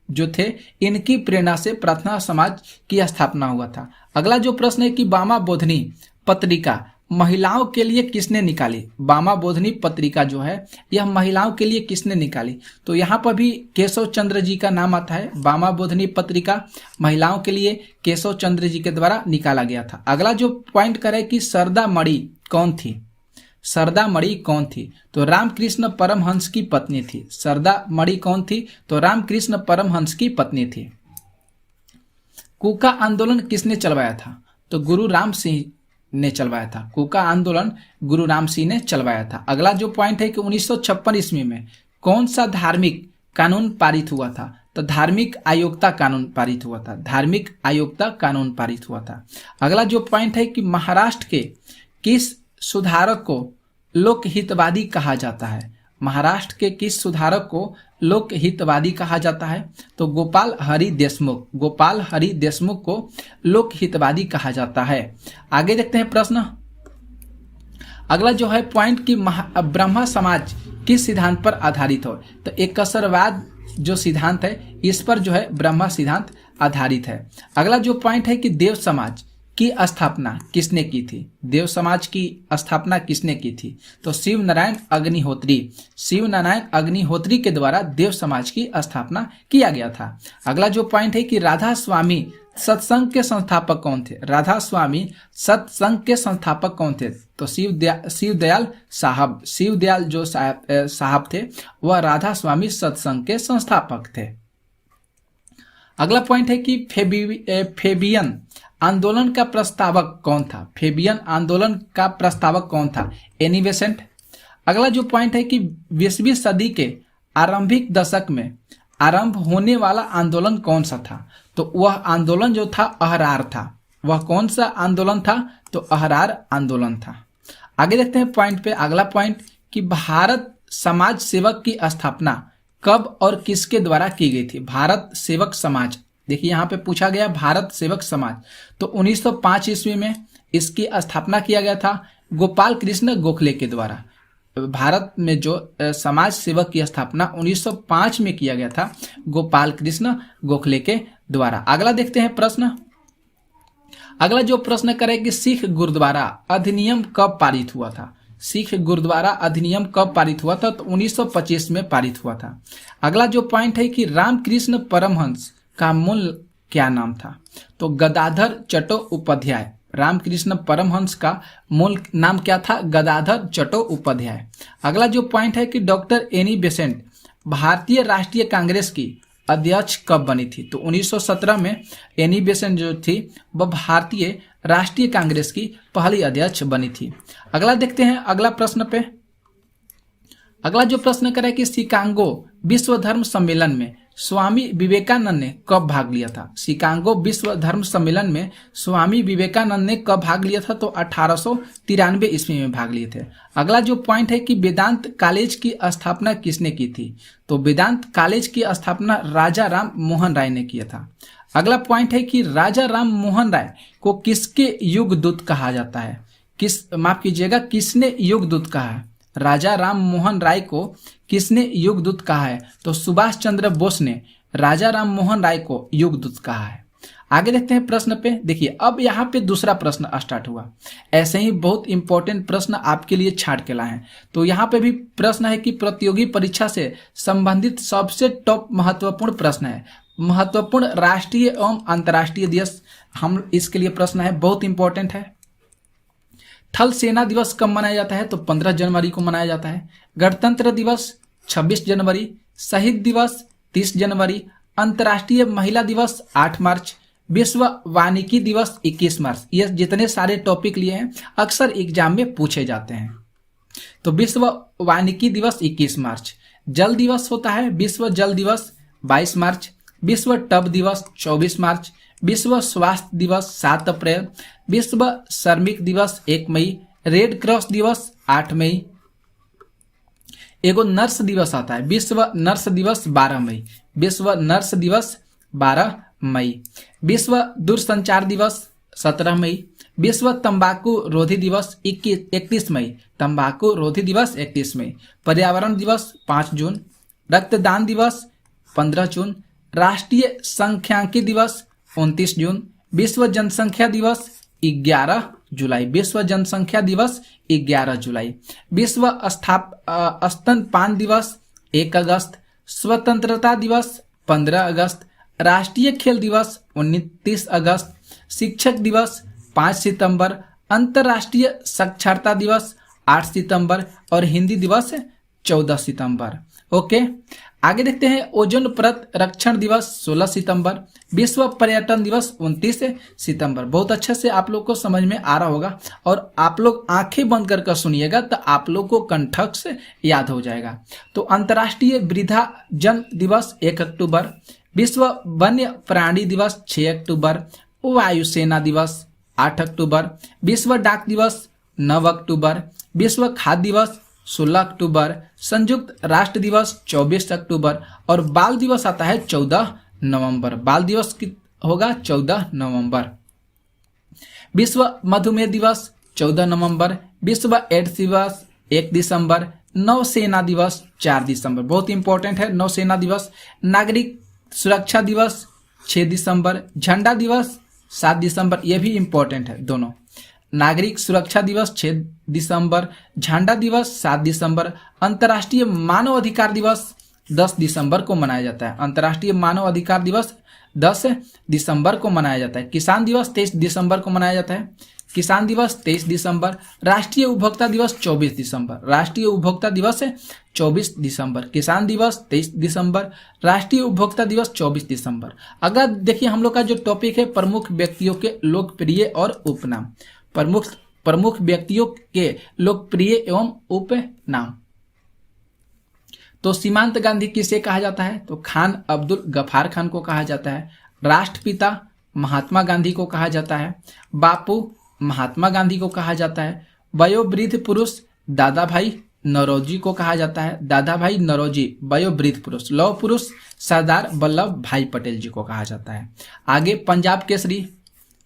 जो थे, इनकी प्रेरणा से प्रार्थना समाज की स्थापना हुआ था। अगला जो प्रश्न है कि बामा बोधनी पत्रिका महिलाओं के लिए किसने निकाली? बामा बोधनी पत्रिका जो है यह महिलाओं के लिए किसने निकाली? तो यहाँ पर भी केशव चंद्र जी का नाम आता है। बामा बोधनी पत्रिका महिलाओं के लिए केशव चंद्र जी के द्वारा निकाला गया था। अगला जो पॉइंट करे कि सरदा मणि कौन थी? सरदा मणि कौन थी? तो रामकृष्ण परमहंस की पत्नी थी। सरदा मणि कौन थी? तो रामकृष्ण परमहंस की पत्नी थी। कूका आंदोलन किसने चलवाया था? तो गुरु राम सिंह ने चलवाया था। कूका आंदोलन गुरु राम सिंह ने चलवाया था। अगला जो पॉइंट है कि 1956 ईस्वी में कौन सा धार्मिक कानून पारित हुआ था? तो धार्मिक आयोगता कानून पारित हुआ था। धार्मिक आयोगता कानून पारित हुआ था। अगला जो पॉइंट है कि महाराष्ट्र के किस सुधारक को लोकहितवादी कहा जाता है? महाराष्ट्र के किस सुधारक को लोकहितवादी कहा जाता है? तो गोपाल हरि देशमुख को लोकहितवादी कहा जाता है। आगे देखते हैं प्रश्न। अगला जो है पॉइंट कि ब्रह्मा समाज किस सिद्धांत पर आधारित हो? तो एकसरवाद जो सिद्धांत है इस पर जो है ब्रह्मा सिद्धांत आधारित है। अगला जो पॉइंट है कि देव समाज की स्थापना किसने की थी? देव समाज की स्थापना किसने की थी? तो शिव नारायण अग्निहोत्री के द्वारा देव समाज की स्थापना किया गया था। अगला जो पॉइंट है कि राधा स्वामी सत्संग के संस्थापक कौन थे? राधा स्वामी सत्संग के संस्थापक कौन थे? तो शिवदयाल जो साहब थे वह राधा स्वामी सत्संग के संस्थापक थे। अगला पॉइंट है कि फेबियन आंदोलन का प्रस्तावक कौन था? फेबियन आंदोलन का प्रस्तावक कौन था? Annie Besant. अगला जो पॉइंट है कि 20वीं सदी के आरंभिक दशक में आरंभ होने वाला आंदोलन कौन सा था? तो वह आंदोलन जो था अहरार था। वह कौन सा आंदोलन था? तो अहरार आंदोलन था। आगे देखते हैं पॉइंट पे। अगला पॉइंट कि भारत समाज सेवक की स्थापना कब और किसके द्वारा की गई थी? भारत सेवक समाज, देखिए यहाँ पे पूछा गया भारत सेवक समाज, तो 1905 ईस्वी में इसकी स्थापना किया गया था गोपाल कृष्ण गोखले के द्वारा। भारत में जो समाज सेवक की स्थापना 1905 में किया गया था गोपाल कृष्ण गोखले के द्वारा। अगला देखते हैं प्रश्न। अगला जो प्रश्न करे कि सिख गुरुद्वारा अधिनियम कब पारित हुआ था। सिख गुरुद्वारा अधिनियम कब पारित हुआ था, तो 1925 में पारित हुआ था। अगला जो पॉइंट है कि रामकृष्ण परमहंस का मूल क्या नाम था, तो गदाधर चट्टोपाध्याय। रामकृष्ण परमहंस का मूल नाम क्या था, गदाधर चट्टोपाध्याय। अगला जो पॉइंट है कि डॉक्टर एनी बेसेंट भारतीय राष्ट्रीय कांग्रेस की अध्यक्ष कब बनी थी, तो 1917 में एनी बेसेंट जो थी वह भारतीय राष्ट्रीय कांग्रेस की पहली अध्यक्ष बनी थी। अगला देखते हैं अगला प्रश्न पे। अगला जो प्रश्न करे कि शिकागो विश्व धर्म सम्मेलन में स्वामी विवेकानंद ने कब भाग लिया था। शिकागो विश्व धर्म सम्मेलन में स्वामी विवेकानंद ने कब भाग लिया था, तो 1893 ईस्वी में भाग लिए थे। अगला जो पॉइंट है कि वेदांत कॉलेज की स्थापना किसने की थी, तो वेदांत कॉलेज की स्थापना राजा राम मोहन राय ने किया था। अगला पॉइंट है कि राजा राम मोहन राय को किसके युग दूत कहा जाता है, किसने युग दूत कहा है। राजा राम मोहन राय को किसने युगदूत कहा है, तो सुभाष चंद्र बोस ने राजा राम मोहन राय को युगदूत कहा है। आगे देखते हैं प्रश्न पे। देखिए अब यहाँ पे दूसरा प्रश्न स्टार्ट हुआ। ऐसे ही बहुत इंपॉर्टेंट प्रश्न आपके लिए छांट के लाए हैं। तो यहाँ पे भी प्रश्न है कि प्रतियोगी परीक्षा से संबंधित सबसे टॉप महत्वपूर्ण प्रश्न है, महत्वपूर्ण राष्ट्रीय एवं अंतर्राष्ट्रीय दिवस। हम इसके लिए प्रश्न है, बहुत इंपॉर्टेंट है। थल सेना दिवस कब मनाया जाता है, तो 15 जनवरी को मनाया जाता है। गणतंत्र दिवस 26 जनवरी, शहीद दिवस 30 जनवरी, अंतर्राष्ट्रीय महिला दिवस 8 मार्च, विश्व वानिकी दिवस 21 मार्च। ये जितने सारे टॉपिक लिए हैं अक्सर एग्जाम में पूछे जाते हैं। तो विश्व वानिकी दिवस 21 मार्च। जल दिवस होता है विश्व जल दिवस 22 मार्च, विश्व टब दिवस 24 मार्च, विश्व स्वास्थ्य दिवस 7 अप्रैल, विश्व श्रमिक दिवस 1 मई, रेड क्रॉस दिवस 8 मई। एगो नर्स दिवस आता है विश्व नर्स दिवस 12 मई, विश्व नर्स दिवस 12 मई, विश्व दूरसंचार दिवस 17 मई, विश्व तंबाकू रोधी दिवस 31 मई, तंबाकू रोधी दिवस 31 मई, पर्यावरण दिवस 5 जून, रक्तदान दिवस 15 जून, राष्ट्रीय सांख्यिकी दिवस 29 जून, विश्व जनसंख्या दिवस 11 जुलाई, विश्व जनसंख्या दिवस 11 जुलाई, विश्व स्तनपान दिवस 1 अगस्त, स्वतंत्रता दिवस 15 अगस्त, राष्ट्रीय खेल दिवस 29 अगस्त, शिक्षक दिवस 5 सितंबर, अंतर्राष्ट्रीय साक्षरता दिवस 8 सितंबर और हिंदी दिवस 14 सितंबर। ओके, आगे देखते हैं। ओजोन परत रक्षण दिवस 16 सितंबर, विश्व पर्यटन दिवस 29 सितंबर। बहुत अच्छे से आप लोग को समझ में आ रहा होगा और आप लोग आंखें बंद कर सुनिएगा तो आप लोग को कंठक से याद हो जाएगा। तो अंतर्राष्ट्रीय वृद्धा जन दिवस 1 अक्टूबर, विश्व वन्य प्राणी दिवस 6 अक्टूबर, वायुसेना दिवस 8 अक्टूबर, विश्व डाक दिवस 9 अक्टूबर, विश्व खाद्य दिवस 16 अक्टूबर, संयुक्त राष्ट्र दिवस 24 अक्टूबर और बाल दिवस आता है 14 नवंबर। बाल दिवस होगा 14 नवंबर। विश्व मधुमेह दिवस 14 नवंबर, विश्व एड्स दिवस 1 दिसंबर, नौसेना दिवस 4 दिसंबर। बहुत इंपॉर्टेंट है नौसेना दिवस। नागरिक सुरक्षा दिवस 6 दिसंबर, झंडा दिवस 7 दिसंबर। यह भी इंपॉर्टेंट है दोनों। नागरिक सुरक्षा दिवस 6 दिसंबर, झंडा दिवस 7 दिसंबर, अंतर्राष्ट्रीय मानव अधिकार दिवस 10 दिसंबर को मनाया जाता है। अंतर्राष्ट्रीय मानव अधिकार दिवस 10 दिसंबर को मनाया जाता है। किसान दिवस 23 दिसंबर को मनाया जाता है। किसान दिवस 23 दिसंबर, राष्ट्रीय उपभोक्ता दिवस 24 दिसंबर, राष्ट्रीय उपभोक्ता दिवस 24 दिसंबर, किसान दिवस 23 दिसंबर, राष्ट्रीय उपभोक्ता दिवस 24 दिसंबर। अगर देखिए हम लोग का जो टॉपिक है प्रमुख व्यक्तियों के लोकप्रिय और उपनाम, प्रमुख व्यक्तियों के लोकप्रिय एवं उपनाम। तो सीमांत गांधी किसे कहा जाता है, तो खान अब्दुल गफार खान को कहा जाता है। राष्ट्रपिता महात्मा गांधी को कहा जाता है। बापू महात्मा गांधी को कहा जाता है। वयोवृद्ध पुरुष दादा भाई नौरोजी को कहा जाता है। दादा भाई नौरोजी वयोवृद्ध पुरुष। लौह पुरुष सरदार वल्लभ भाई पटेल जी को कहा जाता है। आगे पंजाब केसरी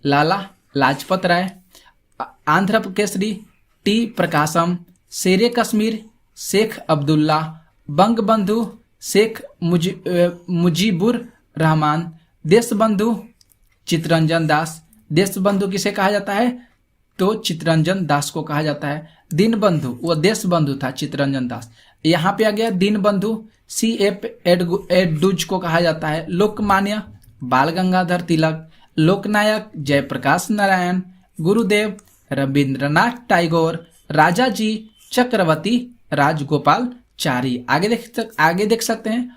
लाला लाजपत राय। आंध्र केसरी, टी प्रकाशम, शेरे कश्मीर शेख अब्दुल्ला, बंगबंधु शेख मुजीबुर रहमान, देशबंधु चित्तरंजन दास। देशबंधु किसे कहा जाता है? तो चित्तरंजन दास को कहा जाता है। दीनबंधु, वो देशबंधु था चित्तरंजन दास। यहाँ पे आ गया दीनबंधु, CF एडुज को कहा जाता है। लोकमान्य बाल गंगाधर तिलक, लोकनायक जयप्रकाश नारायण, गुरुदेव रविंद्रनाथ टैगोर, राजाजी चक्रवर्ती राजगोपालचारी। आगे देख सकते हैं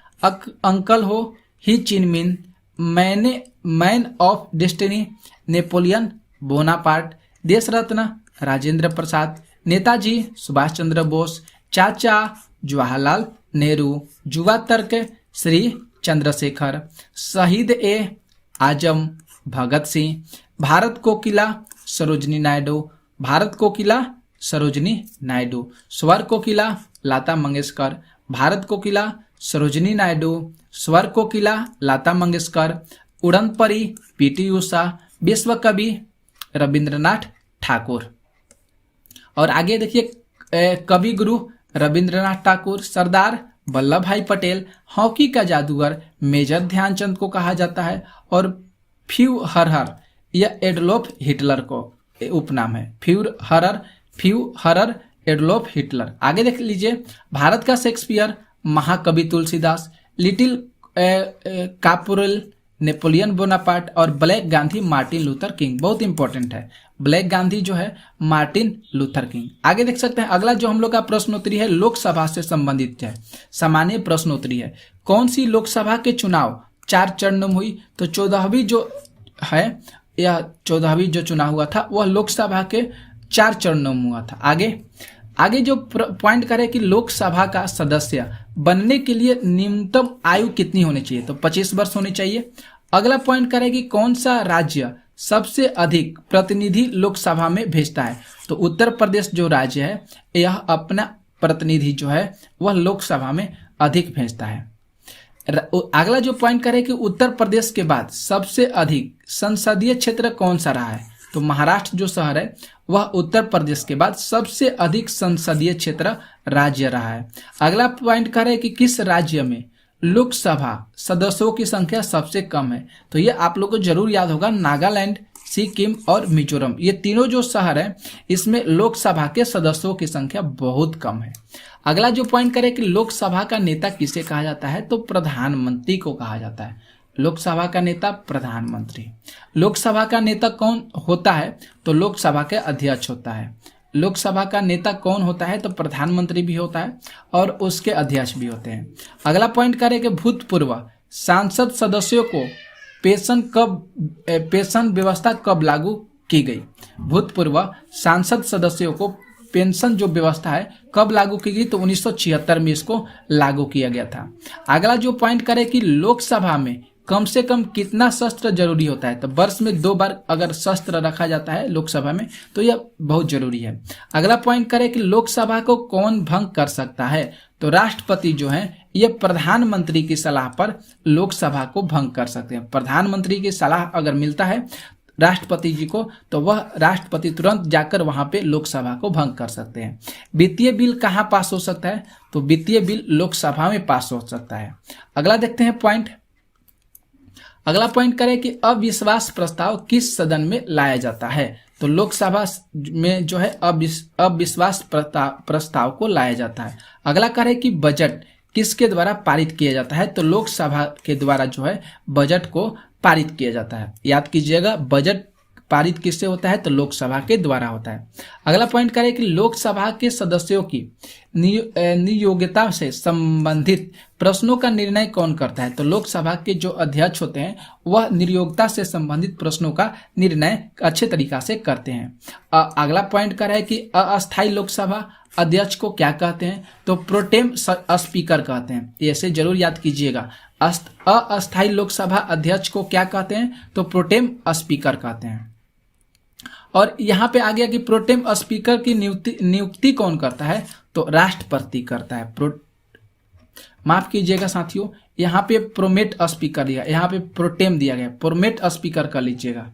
uncle Ho Chi Minh, man of destiny Napoleon Bonaparte, देश रत्न राजेंद्र प्रसाद, नेताजी सुभाष चंद्र बोस, चाचा जवाहरलाल नेहरू, युवा तर्क श्री चंद्रशेखर, शहीद ए आजम भगत सिंह, भारत को किला सरोजनी नायडू, भारत को किला सरोजनी नायडू, स्वर को किला लता मंगेशकर, भारत को किला सरोजनी नायडू, स्वर को किला लता मंगेशकर, उड़न परी PT उषा, विश्व कवि रविंद्रनाथ ठाकुर। और आगे देखिए कवि गुरु रविंद्रनाथ ठाकुर, सरदार वल्लभ भाई पटेल, हॉकी का जादूगर मेजर ध्यानचंद को कहा जाता है, और फ्यूहरर यह एडोल्फ हिटलर को उपनाम है। Führer Adolf Hitler. आगे देख लीजिए भारत का शेक्सपियर महाकवि तुलसीदास, लिटिल कैपोरल नेपोलियन बोनापार्ट, और black Gandhi Martin Luther king. बहुत इंपॉर्टेंट है ब्लैक गांधी जो है मार्टिन लूथर किंग। आगे देख सकते हैं अगला जो हम लोग का प्रश्नोत्तरी है लोकसभा से संबंधित है, सामान्य प्रश्नोत्तरी है। कौन सी लोकसभा के चुनाव 4 चरणों में हुई? तो 14वीं जो है या 14वीं जो चुनाव हुआ था वह लोकसभा के 4 चरणों में हुआ था। आगे जो पॉइंट करें कि लोकसभा का सदस्य बनने के लिए न्यूनतम आयु कितनी होनी चाहिए? तो 25 वर्ष होनी चाहिए। अगला पॉइंट करें कि कौन सा राज्य सबसे अधिक प्रतिनिधि लोकसभा में भेजता है? तो उत्तर प्रदेश जो राज्य है यह अपना प्रतिनिधि जो है वह लोकसभा में अधिक भेजता है। अगला जो पॉइंट करें कि उत्तर प्रदेश के बाद सबसे अधिक संसदीय क्षेत्र कौन सा रहा है? तो महाराष्ट्र जो शहर है वह उत्तर प्रदेश के बाद सबसे अधिक संसदीय क्षेत्र राज्य रहा है। अगला पॉइंट करें कि किस राज्य में लोकसभा सदस्यों की संख्या सबसे कम है? तो ये आप लोग को जरूर याद होगा, नागालैंड, सिक्किम और मिजोरम, ये तीनों जो शहर हैं इसमें लोकसभा के सदस्यों की संख्या बहुत कम है। अगला जो पॉइंट करें कि लोकसभा का नेता किसे कहा जाता है? तो प्रधानमंत्री को कहा जाता है। लोकसभा का नेता प्रधानमंत्री। लोकसभा का नेता कौन होता है? तो लोकसभा के अध्यक्ष होता है। लोकसभा का नेता कौन होता है? तो प्रधानमंत्री भी होता है और उसके अध्यक्ष भी होते हैं। अगला पॉइंट करें कि भूतपूर्व सांसद सदस्यों को पेंशन व्यवस्था कब लागू की गई? भूतपूर्व सांसद सदस्यों को पेंशन जो व्यवस्था है कब लागू की गई? तो 1976 में इसको लागू किया गया था। अगला जो पॉइंट करें कि लोकसभा में कम से कम कितना शस्त्र जरूरी होता है? तो वर्ष में 2 बार अगर शस्त्र रखा जाता है लोकसभा में तो यह बहुत जरूरी है। अगला पॉइंट करें कि लोकसभा को कौन भंग कर सकता है? तो राष्ट्रपति जो है ये प्रधानमंत्री की सलाह पर लोकसभा को भंग कर सकते हैं। प्रधानमंत्री की सलाह अगर मिलता है राष्ट्रपति जी को तो वह राष्ट्रपति तुरंत जाकर वहां पे लोकसभा को भंग कर सकते हैं। वित्तीय बिल कहां पास हो सकता है? तो वित्तीय बिल लोकसभा में पास हो सकता है। अगला देखते हैं पॉइंट। अगला पॉइंट करें कि अविश्वास प्रस्ताव किस सदन में लाया जाता है? तो लोकसभा में जो है अविश्वास प्रस्ताव को लाया जाता है। अगला करें कि बजट किसके द्वारा पारित किया जाता है? तो लोकसभा के द्वारा जो है बजट को पारित किया जाता है। याद कीजिएगा बजट पारित किससे होता है? तो लोकसभा के द्वारा होता है। अगला पॉइंट करें कि लोकसभा के सदस्यों की नियोग्यता से संबंधित प्रश्नों का निर्णय कौन करता है? तो लोकसभा के जो अध्यक्ष होते हैं वह नियोक्ता से संबंधित प्रश्नों का निर्णय अच्छे तरीका से करते हैं। अगला पॉइंट कर है कि अस्थायी लोकसभा अध्यक्ष को क्या कहते हैं? तो प्रोटेम स्पीकर कहते हैं। ऐसे जरूर याद कीजिएगा, अस्थायी लोकसभा अध्यक्ष को क्या कहते हैं? तो प्रोटेम स्पीकर कहते हैं। और यहाँ पे आ गया कि प्रोटेम स्पीकर की नियुक्ति कौन करता है? तो राष्ट्रपति करता है। माफ कीजिएगा साथियों, यहाँ पे प्रोमेट स्पीकर दिया, यहाँ पे प्रोटेम दिया गया, प्रोमेट स्पीकर कर लीजिएगा।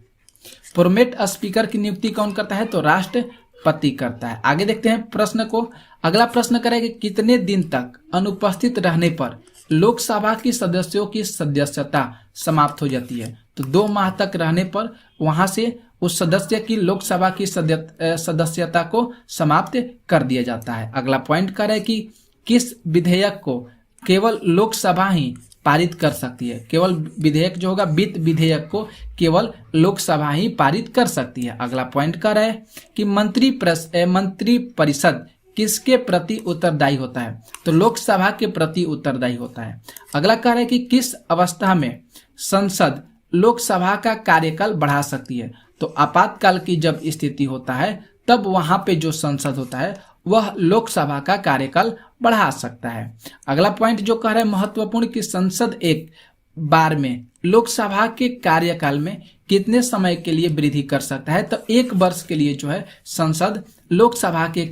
प्रोमेट स्पीकर की नियुक्ति कौन करता है? तो राष्ट्रपति करता है। आगे देखते हैं प्रश्न को। अगला प्रश्न करें कि कितने दिन तक अनुपस्थित रहने पर लोकसभा की सदस्यों की सदस्यता समाप्त हो जाती है? तो 2 माह तक रहने पर वहां से उस सदस्य की लोकसभा की सदस्यता को समाप्त कर दिया जाता है। अगला पॉइंट करें कि किस विधेयक को केवल लोकसभा ही पारित कर सकती है? केवल विधेयक जो होगा, वित्त विधेयक को केवल लोकसभा ही पारित कर सकती है। अगला पॉइंट कर रहा है कि मंत्री परिषद किसके प्रति उत्तरदायी होता है? तो लोकसभा के प्रति उत्तरदायी होता है। अगला कह रहा है कि किस अवस्था में संसद लोकसभा का कार्यकाल बढ़ा सकती है? तो आपातकाल की जब स्थिति होता है तब वहां पे जो संसद होता है वह लोकसभा का कार्यकाल बढ़ा सकता है। अगला पॉइंट जो कह रहा है महत्वपूर्ण कि संसद एक बार में लोकसभा के कार्यकाल में कितने समय के लिए वृद्धि कर सकता है? तो 1 वर्ष के लिए जो है संसद लोकसभा के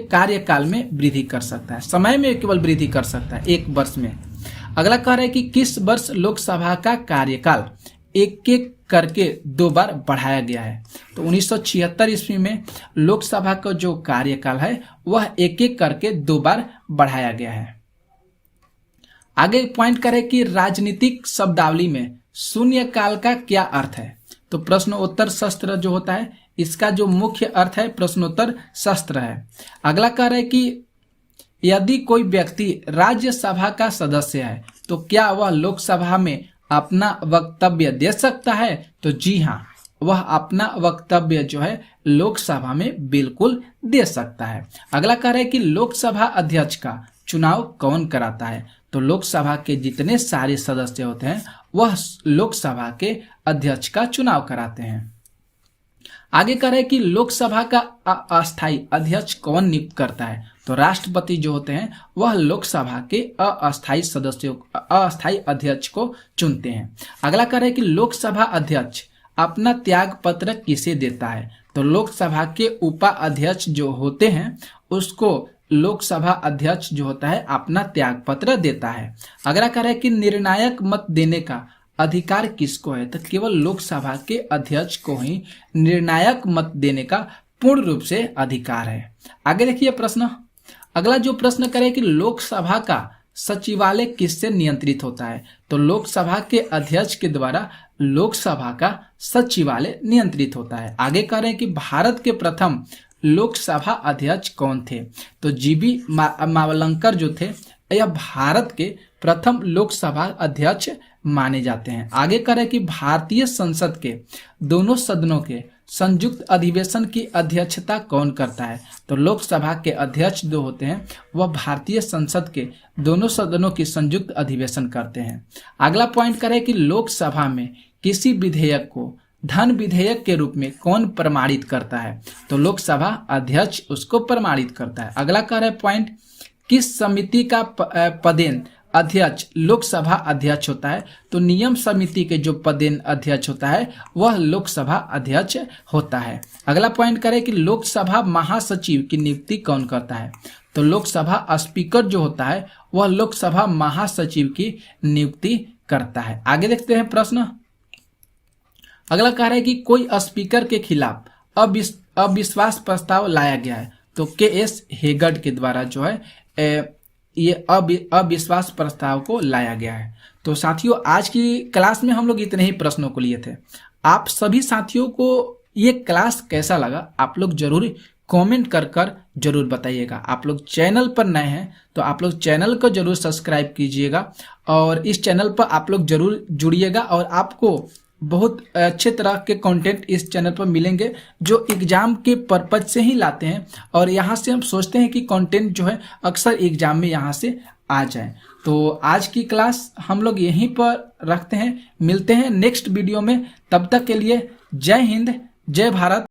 कार्यकाल में वृद्धि कर सकता है। समय में केवल वृद्धि कर सकता है 1 वर्ष में। अगला कह रहा है कि किस वर्ष लोकसभा का कार्यकाल एक करके 2 बार बढ़ाया गया है? तो 1976 ईस्वी में लोकसभा का जो कार्यकाल है वह एक करके 2 बार बढ़ाया गया है। आगे पॉइंट करें कि राजनीतिक शब्दावली में शून्यकाल का क्या अर्थ है? तो प्रश्नोत्तर शस्त्र जो होता है इसका जो मुख्य अर्थ है प्रश्नोत्तर शस्त्र है। अगला कह रहा है कि यदि कोई व्यक्ति राज्यसभा का सदस्य है तो क्या वह लोकसभा में अपना वक्तव्य दे सकता है? तो जी हाँ, वह अपना वक्तव्य जो है लोकसभा में बिल्कुल दे सकता है। अगला कह रहा है कि लोकसभा अध्यक्ष का चुनाव कौन कराता है? तो लोकसभा के जितने सारे सदस्य होते हैं वह लोकसभा के अध्यक्ष का चुनाव कराते हैं। आगे कह रहे हैं कि लोकसभा का अस्थायी अध्यक्ष कौन नियुक्त करता है? तो राष्ट्रपति जो होते हैं वह लोकसभा के अस्थायी अध्यक्ष को चुनते हैं। अगला कह रहे हैं कि लोकसभा अध्यक्ष अपना त्याग पत्र किसे देता है? तो लोकसभा के उपाध्यक्ष जो होते हैं उसको लोकसभा अध्यक्ष जो होता है अपना त्याग पत्र देता है। अगला कह रहा है कि निर्णायक मत देने का अधिकार किसको है? तो केवल लोकसभा के अध्यक्ष को ही निर्णायक मत देने का पूर्ण रूप से अधिकार है। आगे देखिए प्रश्न। अगला जो प्रश्न करे कि लोकसभा का सचिवालय किससे नियंत्रित होता है? तो लोकसभा के अध्यक्ष के द्वारा लोकसभा का सचिवालय नियंत्रित होता है। आगे कह रहे हैं कि भारत के प्रथम लोकसभा अध्यक्ष कौन थे? तो जीबी मावलंकर जो थे यह भारत के प्रथम लोकसभा अध्यक्ष माने जाते हैं। आगे करें कि भारतीय संसद के दोनों सदनों के संयुक्त अधिवेशन की अध्यक्षता कौन करता है? तो लोकसभा के अध्यक्ष जो होते हैं वह भारतीय संसद के दोनों सदनों की संयुक्त अधिवेशन करते हैं। अगला पॉइंट करें कि लोकसभा में किसी विधेयक को धन विधेयक के रूप में कौन प्रमाणित करता है? तो लोकसभा अध्यक्ष उसको प्रमाणित करता है। अगला कह रहे पॉइंट, किस समिति का पदेन अध्यक्ष लोकसभा अध्यक्ष होता है? तो नियम समिति के जो पदेन अध्यक्ष होता है वह लोकसभा अध्यक्ष होता है। अगला पॉइंट करें कि लोकसभा महासचिव की नियुक्ति कौन करता है? तो लोकसभा स्पीकर जो होता है वह लोकसभा महासचिव की नियुक्ति करता है। आगे देखते हैं प्रश्न। अगला कह रहा है कि कोई स्पीकर के खिलाफ अविश्वास प्रस्ताव लाया गया है। तो के.एस. हेगड़ के द्वारा जो है ये अविश्वास प्रस्ताव को लाया गया है। तो साथियों आज की क्लास में हम लोग इतने ही प्रश्नों को लिए थे। आप सभी साथियों को ये क्लास कैसा लगा आप लोग जरूर कमेंट कर जरूर बताइएगा। आप लोग चैनल पर नए हैं तो आप लोग चैनल को जरूर सब्सक्राइब कीजिएगा और इस चैनल पर आप लोग जरूर जुड़िएगा और आपको बहुत अच्छे तरह के कंटेंट इस चैनल पर मिलेंगे जो एग्जाम के पर्पज से ही लाते हैं और यहाँ से हम सोचते हैं कि कंटेंट जो है अक्सर एग्जाम में यहाँ से आ जाए। तो आज की क्लास हम लोग यहीं पर रखते हैं, मिलते हैं नेक्स्ट वीडियो में। तब तक के लिए जय हिंद, जय भारत।